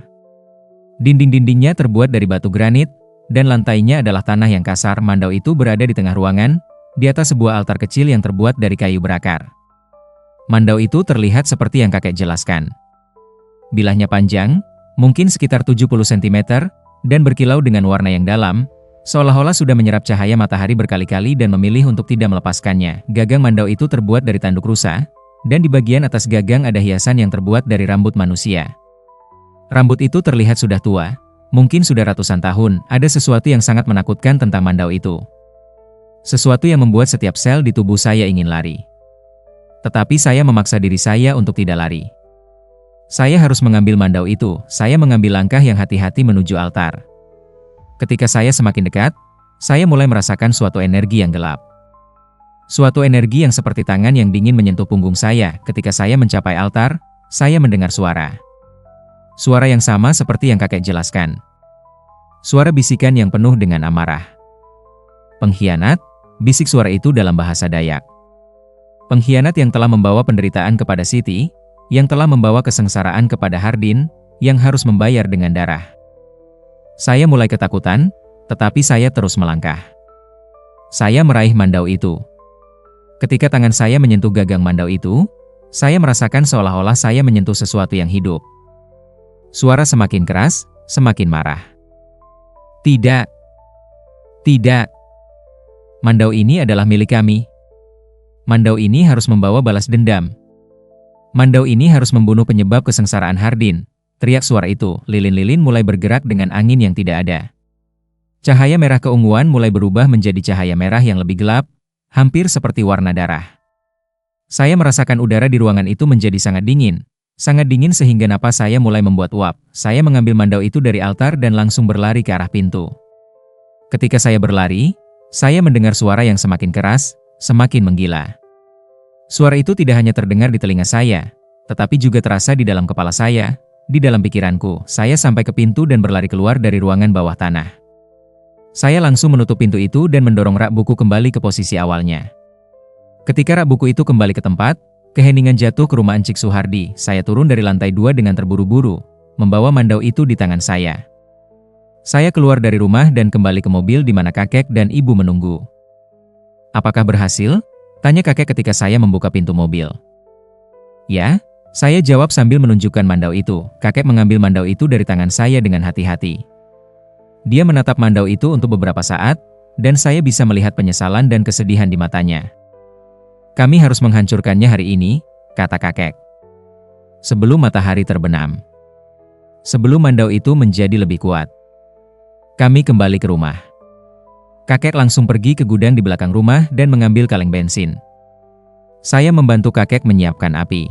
Dinding-dindingnya terbuat dari batu granit, dan lantainya adalah tanah yang kasar. Mandau itu berada di tengah ruangan, di atas sebuah altar kecil yang terbuat dari kayu berakar. Mandau itu terlihat seperti yang kakek jelaskan. Bilahnya panjang, mungkin sekitar 70 cm, dan berkilau dengan warna yang dalam, seolah-olah sudah menyerap cahaya matahari berkali-kali dan memilih untuk tidak melepaskannya. Gagang mandau itu terbuat dari tanduk rusa, dan di bagian atas gagang ada hiasan yang terbuat dari rambut manusia. Rambut itu terlihat sudah tua, mungkin sudah ratusan tahun. Ada sesuatu yang sangat menakutkan tentang mandau itu. Sesuatu yang membuat setiap sel di tubuh saya ingin lari. Tetapi saya memaksa diri saya untuk tidak lari. Saya harus mengambil mandau itu. Saya mengambil langkah yang hati-hati menuju altar. Ketika saya semakin dekat, saya mulai merasakan suatu energi yang gelap. Suatu energi yang seperti tangan yang dingin menyentuh punggung saya. Ketika saya mencapai altar, saya mendengar suara. Suara yang sama seperti yang kakek jelaskan. Suara bisikan yang penuh dengan amarah. Pengkhianat, bisik suara itu dalam bahasa Dayak. Pengkhianat yang telah membawa penderitaan kepada Siti, yang telah membawa kesengsaraan kepada Hardin, yang harus membayar dengan darah. Saya mulai ketakutan, tetapi saya terus melangkah. Saya meraih mandau itu. Ketika tangan saya menyentuh gagang mandau itu, saya merasakan seolah-olah saya menyentuh sesuatu yang hidup. Suara semakin keras, semakin marah. Tidak. Tidak. Mandau ini adalah milik kami. Mandau ini harus membawa balas dendam. Mandau ini harus membunuh penyebab kesengsaraan Hardin. Teriak suara itu, lilin-lilin mulai bergerak dengan angin yang tidak ada. Cahaya merah keunguan mulai berubah menjadi cahaya merah yang lebih gelap, hampir seperti warna darah. Saya merasakan udara di ruangan itu menjadi sangat dingin sehingga napas saya mulai membuat uap. Saya mengambil mandau itu dari altar dan langsung berlari ke arah pintu. Ketika saya berlari, saya mendengar suara yang semakin keras, semakin menggila. Suara itu tidak hanya terdengar di telinga saya, tetapi juga terasa di dalam kepala saya, di dalam pikiranku. Saya sampai ke pintu dan berlari keluar dari ruangan bawah tanah. Saya langsung menutup pintu itu dan mendorong rak buku kembali ke posisi awalnya. Ketika rak buku itu kembali ke tempat, keheningan jatuh ke rumah Encik Suhardi. Saya turun dari lantai 2 dengan terburu-buru, membawa mandau itu di tangan saya. Saya keluar dari rumah dan kembali ke mobil di mana kakek dan ibu menunggu. Apakah berhasil? Tanya kakek ketika saya membuka pintu mobil. Ya, saya jawab sambil menunjukkan mandau itu. Kakek mengambil mandau itu dari tangan saya dengan hati-hati. Dia menatap mandau itu untuk beberapa saat, dan saya bisa melihat penyesalan dan kesedihan di matanya. Kami harus menghancurkannya hari ini, kata kakek. Sebelum matahari terbenam. Sebelum mandau itu menjadi lebih kuat. Kami kembali ke rumah. Kakek langsung pergi ke gudang di belakang rumah dan mengambil kaleng bensin. Saya membantu kakek menyiapkan api.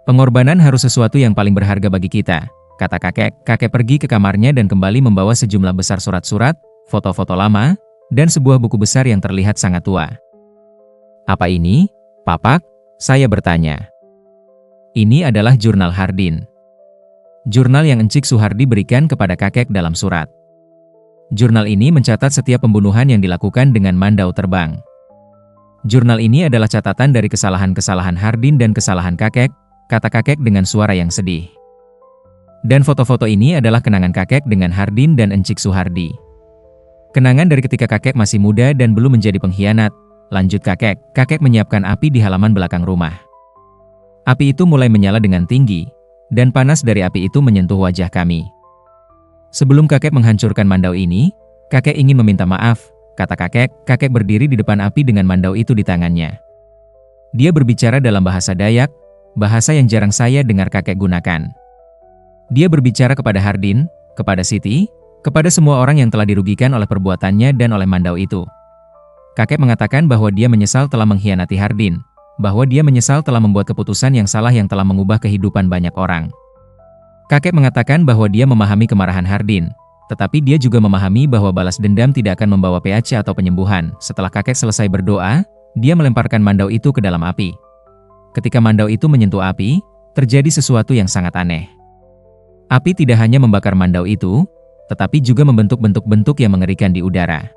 Pengorbanan harus sesuatu yang paling berharga bagi kita, kata kakek. Kakek pergi ke kamarnya dan kembali membawa sejumlah besar surat-surat, foto-foto lama, dan sebuah buku besar yang terlihat sangat tua. Apa ini, Papak? Saya bertanya. Ini adalah jurnal Hardin. Jurnal yang Encik Suhardi berikan kepada kakek dalam surat. Jurnal ini mencatat setiap pembunuhan yang dilakukan dengan mandau terbang. Jurnal ini adalah catatan dari kesalahan-kesalahan Hardin dan kesalahan kakek, kata kakek dengan suara yang sedih. Dan foto-foto ini adalah kenangan kakek dengan Hardin dan Encik Suhardi. Kenangan dari ketika kakek masih muda dan belum menjadi pengkhianat. Lanjut kakek. Kakek menyiapkan api di halaman belakang rumah. Api itu mulai menyala dengan tinggi, dan panas dari api itu menyentuh wajah kami. Sebelum kakek menghancurkan mandau ini, kakek ingin meminta maaf, kata kakek. Kakek berdiri di depan api dengan mandau itu di tangannya. Dia berbicara dalam bahasa Dayak, bahasa yang jarang saya dengar kakek gunakan. Dia berbicara kepada Hardin, kepada Siti, kepada semua orang yang telah dirugikan oleh perbuatannya dan oleh mandau itu. Kakek mengatakan bahwa dia menyesal telah mengkhianati Hardin, bahwa dia menyesal telah membuat keputusan yang salah yang telah mengubah kehidupan banyak orang. Kakek mengatakan bahwa dia memahami kemarahan Hardin, tetapi dia juga memahami bahwa balas dendam tidak akan membawa PAC atau penyembuhan. Setelah kakek selesai berdoa, dia melemparkan mandau itu ke dalam api. Ketika mandau itu menyentuh api, terjadi sesuatu yang sangat aneh. Api tidak hanya membakar mandau itu, tetapi juga membentuk bentuk-bentuk yang mengerikan di udara.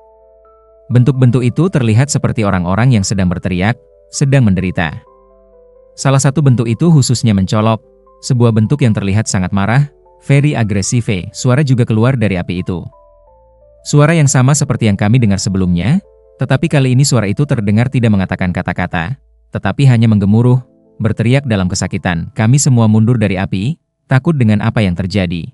Bentuk-bentuk itu terlihat seperti orang-orang yang sedang berteriak, sedang menderita. Salah satu bentuk itu khususnya mencolok, sebuah bentuk yang terlihat sangat marah, very aggressive. Suara juga keluar dari api itu. Suara yang sama seperti yang kami dengar sebelumnya, tetapi kali ini suara itu terdengar tidak mengatakan kata-kata, tetapi hanya menggemuruh, berteriak dalam kesakitan. Kami semua mundur dari api, takut dengan apa yang terjadi.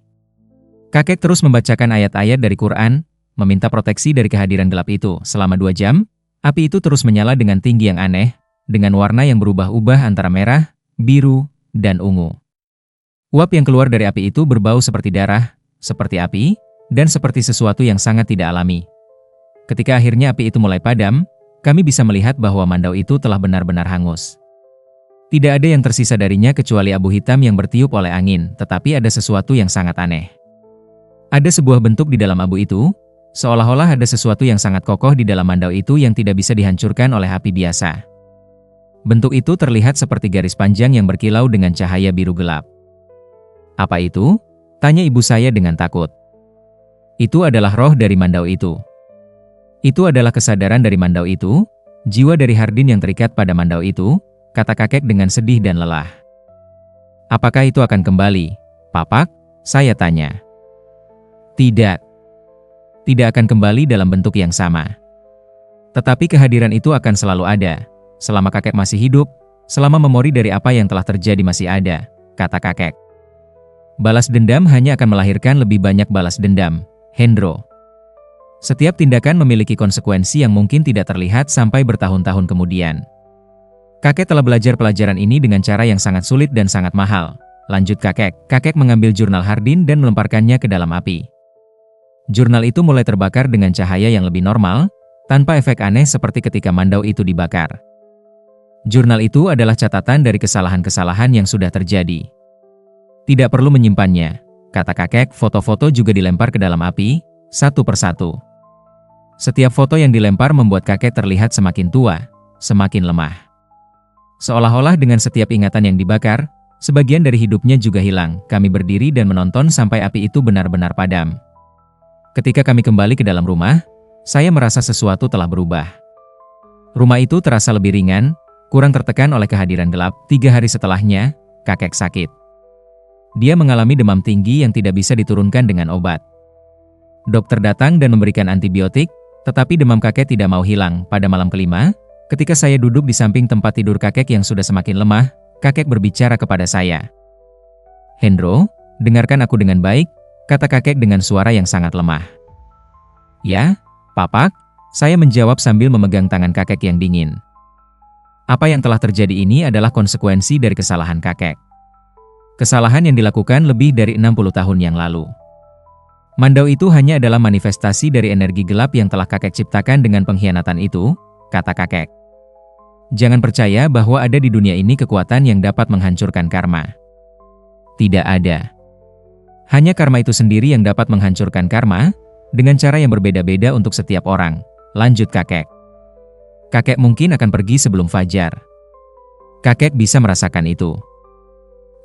Kakek terus membacakan ayat-ayat dari Quran, meminta proteksi dari kehadiran gelap itu. Selama 2 jam, api itu terus menyala dengan tinggi yang aneh, dengan warna yang berubah-ubah antara merah, biru, dan ungu. Uap yang keluar dari api itu berbau seperti darah, seperti api, dan seperti sesuatu yang sangat tidak alami. Ketika akhirnya api itu mulai padam, kami bisa melihat bahwa mandau itu telah benar-benar hangus. Tidak ada yang tersisa darinya kecuali abu hitam yang bertiup oleh angin, tetapi ada sesuatu yang sangat aneh. Ada sebuah bentuk di dalam abu itu, seolah-olah ada sesuatu yang sangat kokoh di dalam mandau itu yang tidak bisa dihancurkan oleh api biasa. Bentuk itu terlihat seperti garis panjang yang berkilau dengan cahaya biru gelap. "Apa itu?" tanya ibu saya dengan takut. "Itu adalah roh dari mandau itu. Itu adalah kesadaran dari mandau itu, jiwa dari Hardin yang terikat pada mandau itu," kata kakek dengan sedih dan lelah. "Apakah itu akan kembali, Papak?" saya tanya. "Tidak. Tidak akan kembali dalam bentuk yang sama. Tetapi kehadiran itu akan selalu ada, selama kakek masih hidup, selama memori dari apa yang telah terjadi masih ada," kata kakek. "Balas dendam hanya akan melahirkan lebih banyak balas dendam, Hendro. Setiap tindakan memiliki konsekuensi yang mungkin tidak terlihat sampai bertahun-tahun kemudian. Kakek telah belajar pelajaran ini dengan cara yang sangat sulit dan sangat mahal," lanjut kakek. Kakek mengambil jurnal Hardin dan melemparkannya ke dalam api. Jurnal itu mulai terbakar dengan cahaya yang lebih normal, tanpa efek aneh seperti ketika mandau itu dibakar. Jurnal itu adalah catatan dari kesalahan-kesalahan yang sudah terjadi. "Tidak perlu menyimpannya," kata kakek. Foto-foto juga dilempar ke dalam api, satu persatu. Setiap foto yang dilempar membuat kakek terlihat semakin tua, semakin lemah. Seolah-olah dengan setiap ingatan yang dibakar, sebagian dari hidupnya juga hilang. Kami berdiri dan menonton sampai api itu benar-benar padam. Ketika kami kembali ke dalam rumah, saya merasa sesuatu telah berubah. Rumah itu terasa lebih ringan, kurang tertekan oleh kehadiran gelap. 3 hari setelahnya, kakek sakit. Dia mengalami demam tinggi yang tidak bisa diturunkan dengan obat. Dokter datang dan memberikan antibiotik, tetapi demam kakek tidak mau hilang. Pada malam kelima, ketika saya duduk di samping tempat tidur kakek yang sudah semakin lemah, kakek berbicara kepada saya. "Hendro, dengarkan aku dengan baik," kata kakek dengan suara yang sangat lemah. "Ya, Papak," saya menjawab sambil memegang tangan kakek yang dingin. Apa yang telah terjadi ini adalah konsekuensi dari kesalahan kakek. Kesalahan yang dilakukan lebih dari 60 tahun yang lalu. Mandau itu hanya adalah manifestasi dari energi gelap yang telah kakek ciptakan dengan pengkhianatan itu, kata kakek. "Jangan percaya bahwa ada di dunia ini kekuatan yang dapat menghancurkan karma. Tidak ada. Hanya karma itu sendiri yang dapat menghancurkan karma, dengan cara yang berbeda-beda untuk setiap orang," lanjut kakek. "Kakek mungkin akan pergi sebelum fajar. Kakek bisa merasakan itu.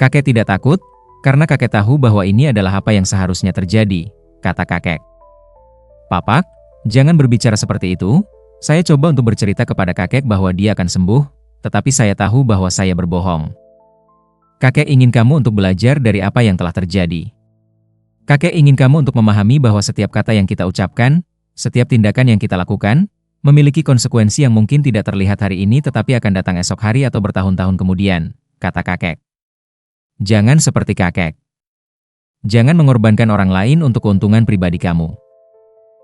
Kakek tidak takut, karena kakek tahu bahwa ini adalah apa yang seharusnya terjadi," kata kakek. "Papak, jangan berbicara seperti itu." Saya coba untuk bercerita kepada kakek bahwa dia akan sembuh, tetapi saya tahu bahwa saya berbohong. "Kakek ingin kamu untuk belajar dari apa yang telah terjadi. Kakek ingin kamu untuk memahami bahwa setiap kata yang kita ucapkan, setiap tindakan yang kita lakukan, memiliki konsekuensi yang mungkin tidak terlihat hari ini tetapi akan datang esok hari atau bertahun-tahun kemudian," kata kakek. "Jangan seperti kakek. Jangan mengorbankan orang lain untuk keuntungan pribadi kamu.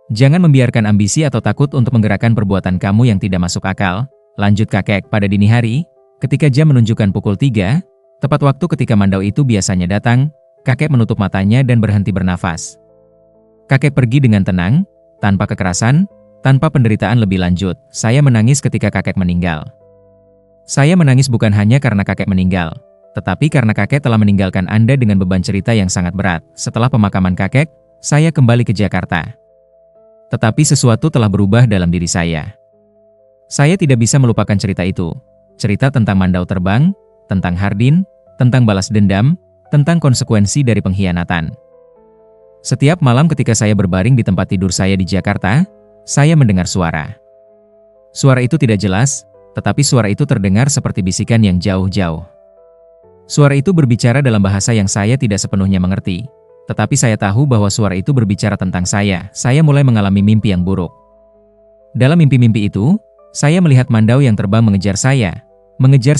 Jangan membiarkan ambisi atau takut untuk menggerakkan perbuatan kamu yang tidak masuk akal," lanjut kakek. Pada dini hari, ketika jam menunjukkan pukul 3, tepat waktu ketika mandau itu biasanya datang, kakek menutup matanya dan berhenti bernafas. Kakek pergi dengan tenang, tanpa kekerasan, tanpa penderitaan lebih lanjut. Saya menangis ketika kakek meninggal. Saya menangis bukan hanya karena kakek meninggal, tetapi karena kakek telah meninggalkan Anda dengan beban cerita yang sangat berat. Setelah pemakaman kakek, saya kembali ke Jakarta. Tetapi sesuatu telah berubah dalam diri saya. Saya tidak bisa melupakan cerita itu. Cerita tentang mandau terbang, tentang Hardin, tentang balas dendam, tentang konsekuensi dari pengkhianatan. Setiap malam ketika saya berbaring di tempat tidur saya di Jakarta, saya mendengar suara. Suara itu tidak jelas, tetapi suara itu terdengar seperti bisikan yang jauh-jauh. Suara itu berbicara dalam bahasa yang saya tidak sepenuhnya mengerti. Tetapi saya tahu bahwa suara itu berbicara tentang saya. Saya mulai mengalami mimpi yang buruk. Dalam mimpi-mimpi itu, saya melihat mandau yang terbang mengejar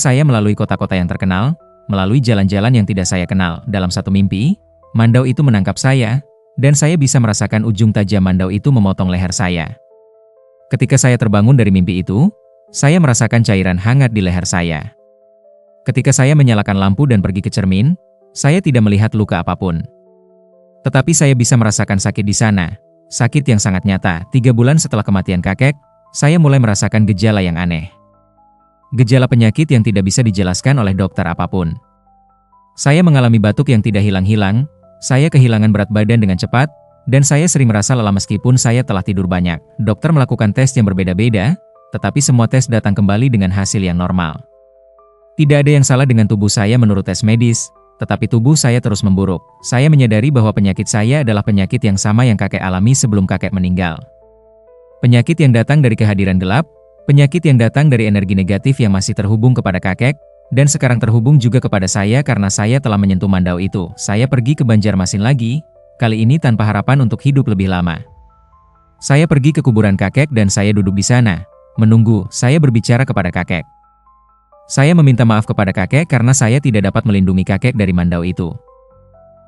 saya melalui kota-kota yang terkenal, melalui jalan-jalan yang tidak saya kenal. Dalam satu mimpi, mandau itu menangkap saya, dan saya bisa merasakan ujung tajam mandau itu memotong leher saya. Ketika saya terbangun dari mimpi itu, saya merasakan cairan hangat di leher saya. Ketika saya menyalakan lampu dan pergi ke cermin, saya tidak melihat luka apapun. Tetapi saya bisa merasakan sakit di sana, sakit yang sangat nyata. 3 bulan setelah kematian kakek, saya mulai merasakan gejala yang aneh. Gejala penyakit yang tidak bisa dijelaskan oleh dokter apapun. Saya mengalami batuk yang tidak hilang-hilang, saya kehilangan berat badan dengan cepat, dan saya sering merasa lelah meskipun saya telah tidur banyak. Dokter melakukan tes yang berbeda-beda, tetapi semua tes datang kembali dengan hasil yang normal. Tidak ada yang salah dengan tubuh saya menurut tes medis, tetapi tubuh saya terus memburuk. Saya menyadari bahwa penyakit saya adalah penyakit yang sama yang kakek alami sebelum kakek meninggal. Penyakit yang datang dari kehadiran gelap, penyakit yang datang dari energi negatif yang masih terhubung kepada kakek, dan sekarang terhubung juga kepada saya karena saya telah menyentuh mandau itu. Saya pergi ke Banjarmasin lagi, kali ini tanpa harapan untuk hidup lebih lama. Saya pergi ke kuburan kakek dan saya duduk di sana, menunggu. Saya berbicara kepada kakek. Saya meminta maaf kepada kakek karena saya tidak dapat melindungi kakek dari mandau itu.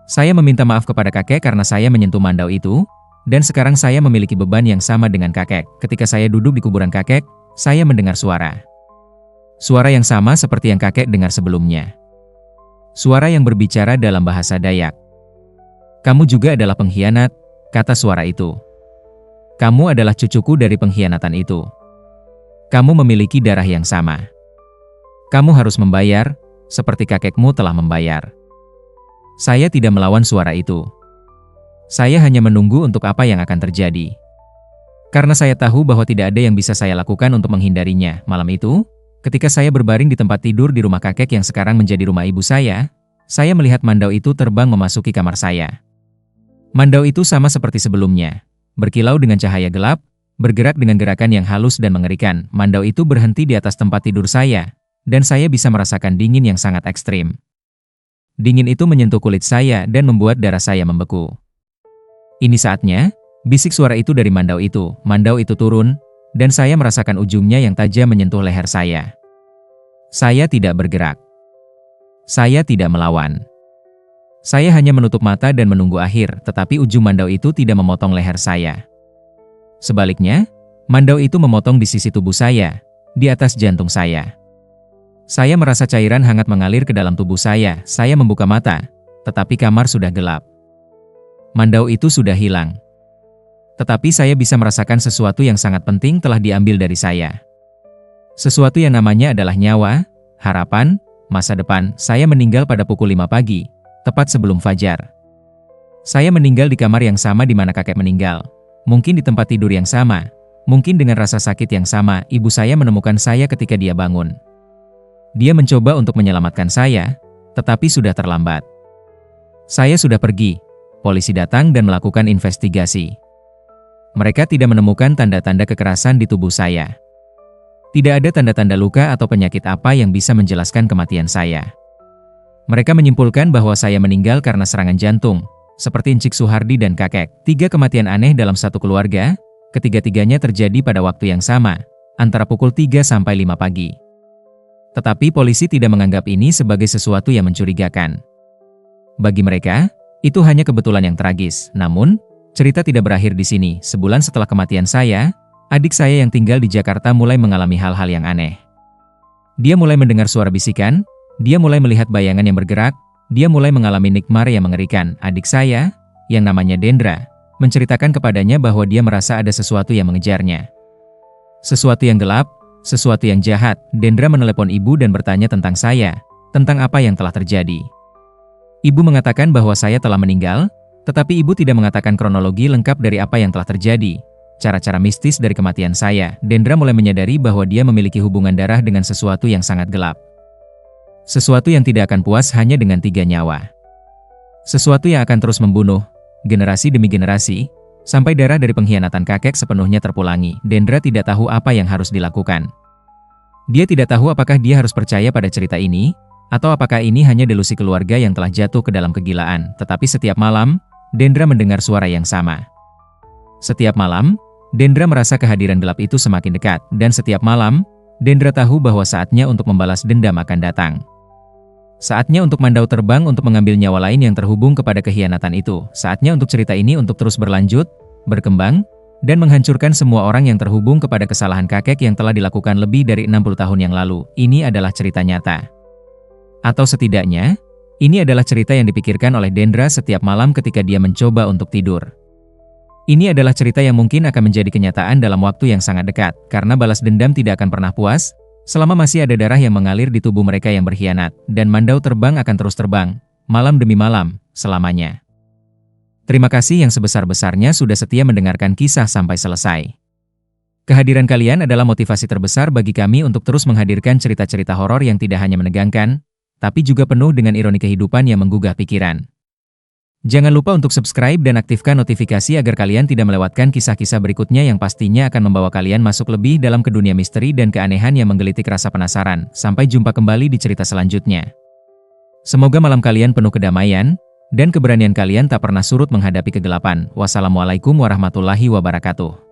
Saya meminta maaf kepada kakek karena saya menyentuh mandau itu, dan sekarang saya memiliki beban yang sama dengan kakek. Ketika saya duduk di kuburan kakek, saya mendengar suara. Suara yang sama seperti yang kakek dengar sebelumnya. Suara yang berbicara dalam bahasa Dayak. "Kamu juga adalah pengkhianat," kata suara itu. "Kamu adalah cucuku dari pengkhianatan itu. Kamu memiliki darah yang sama. Kamu harus membayar, seperti kakekmu telah membayar." Saya tidak melawan suara itu. Saya hanya menunggu untuk apa yang akan terjadi. Karena saya tahu bahwa tidak ada yang bisa saya lakukan untuk menghindarinya. Malam itu, ketika saya berbaring di tempat tidur di rumah kakek yang sekarang menjadi rumah ibu saya melihat mandau itu terbang memasuki kamar saya. Mandau itu sama seperti sebelumnya, berkilau dengan cahaya gelap, bergerak dengan gerakan yang halus dan mengerikan. Mandau itu berhenti di atas tempat tidur saya, dan saya bisa merasakan dingin yang sangat ekstrim. Dingin itu menyentuh kulit saya dan membuat darah saya membeku. "Ini saatnya," bisik suara itu dari mandau itu. Mandau itu turun, dan saya merasakan ujungnya yang tajam menyentuh leher saya. Saya tidak bergerak. Saya tidak melawan. Saya hanya menutup mata dan menunggu akhir, tetapi ujung mandau itu tidak memotong leher saya. Sebaliknya, mandau itu memotong di sisi tubuh saya, di atas jantung saya. Saya merasa cairan hangat mengalir ke dalam tubuh saya. Saya membuka mata, tetapi kamar sudah gelap. Mandau itu sudah hilang. Tetapi saya bisa merasakan sesuatu yang sangat penting telah diambil dari saya. Sesuatu yang namanya adalah nyawa, harapan, masa depan. Saya meninggal pada pukul 5 pagi, tepat sebelum fajar. Saya meninggal di kamar yang sama di mana kakek meninggal. Mungkin di tempat tidur yang sama, mungkin dengan rasa sakit yang sama. Ibu saya menemukan saya ketika dia bangun. Dia mencoba untuk menyelamatkan saya, tetapi sudah terlambat. Saya sudah pergi. Polisi datang dan melakukan investigasi. Mereka tidak menemukan tanda-tanda kekerasan di tubuh saya. Tidak ada tanda-tanda luka atau penyakit apa yang bisa menjelaskan kematian saya. Mereka menyimpulkan bahwa saya meninggal karena serangan jantung, seperti Encik Suhardi dan kakek. 3 kematian aneh dalam satu keluarga, ketiga-tiganya terjadi pada waktu yang sama, antara pukul 3 sampai 5 pagi. Tetapi polisi tidak menganggap ini sebagai sesuatu yang mencurigakan. Bagi mereka, itu hanya kebetulan yang tragis. Namun, cerita tidak berakhir di sini. Sebulan setelah kematian saya, adik saya yang tinggal di Jakarta mulai mengalami hal-hal yang aneh. Dia mulai mendengar suara bisikan, dia mulai melihat bayangan yang bergerak, dia mulai mengalami nightmare yang mengerikan. Adik saya, yang namanya Dendra, menceritakan kepadanya bahwa dia merasa ada sesuatu yang mengejarnya. Sesuatu yang gelap, sesuatu yang jahat. Dendra menelepon ibu dan bertanya tentang saya, tentang apa yang telah terjadi. Ibu mengatakan bahwa saya telah meninggal, tetapi ibu tidak mengatakan kronologi lengkap dari apa yang telah terjadi, cara-cara mistis dari kematian saya. Dendra mulai menyadari bahwa dia memiliki hubungan darah dengan sesuatu yang sangat gelap. Sesuatu yang tidak akan puas hanya dengan 3 nyawa. Sesuatu yang akan terus membunuh, generasi demi generasi, sampai darah dari pengkhianatan kakek sepenuhnya terpulangi. Dendra tidak tahu apa yang harus dilakukan. Dia tidak tahu apakah dia harus percaya pada cerita ini, atau apakah ini hanya delusi keluarga yang telah jatuh ke dalam kegilaan. Tetapi setiap malam, Dendra mendengar suara yang sama. Setiap malam, Dendra merasa kehadiran gelap itu semakin dekat, dan setiap malam, Dendra tahu bahwa saatnya untuk membalas dendam akan datang. Saatnya untuk mandau terbang untuk mengambil nyawa lain yang terhubung kepada kekhianatan itu. Saatnya untuk cerita ini untuk terus berlanjut, berkembang, dan menghancurkan semua orang yang terhubung kepada kesalahan kakek yang telah dilakukan lebih dari 60 tahun yang lalu. Ini adalah cerita nyata. Atau setidaknya, ini adalah cerita yang dipikirkan oleh Dendra setiap malam ketika dia mencoba untuk tidur. Ini adalah cerita yang mungkin akan menjadi kenyataan dalam waktu yang sangat dekat, karena balas dendam tidak akan pernah puas, Selama masih ada darah yang mengalir di tubuh mereka yang berkhianat, dan Mandau terbang akan terus terbang, malam demi malam, selamanya. Terima kasih yang sebesar-besarnya sudah setia mendengarkan kisah sampai selesai. Kehadiran kalian adalah motivasi terbesar bagi kami untuk terus menghadirkan cerita-cerita horor yang tidak hanya menegangkan, tapi juga penuh dengan ironi kehidupan yang menggugah pikiran. Jangan lupa untuk subscribe dan aktifkan notifikasi agar kalian tidak melewatkan kisah-kisah berikutnya yang pastinya akan membawa kalian masuk lebih dalam ke dunia misteri dan keanehan yang menggelitik rasa penasaran. Sampai jumpa kembali di cerita selanjutnya. Semoga malam kalian penuh kedamaian, dan keberanian kalian tak pernah surut menghadapi kegelapan. Wassalamualaikum warahmatullahi wabarakatuh.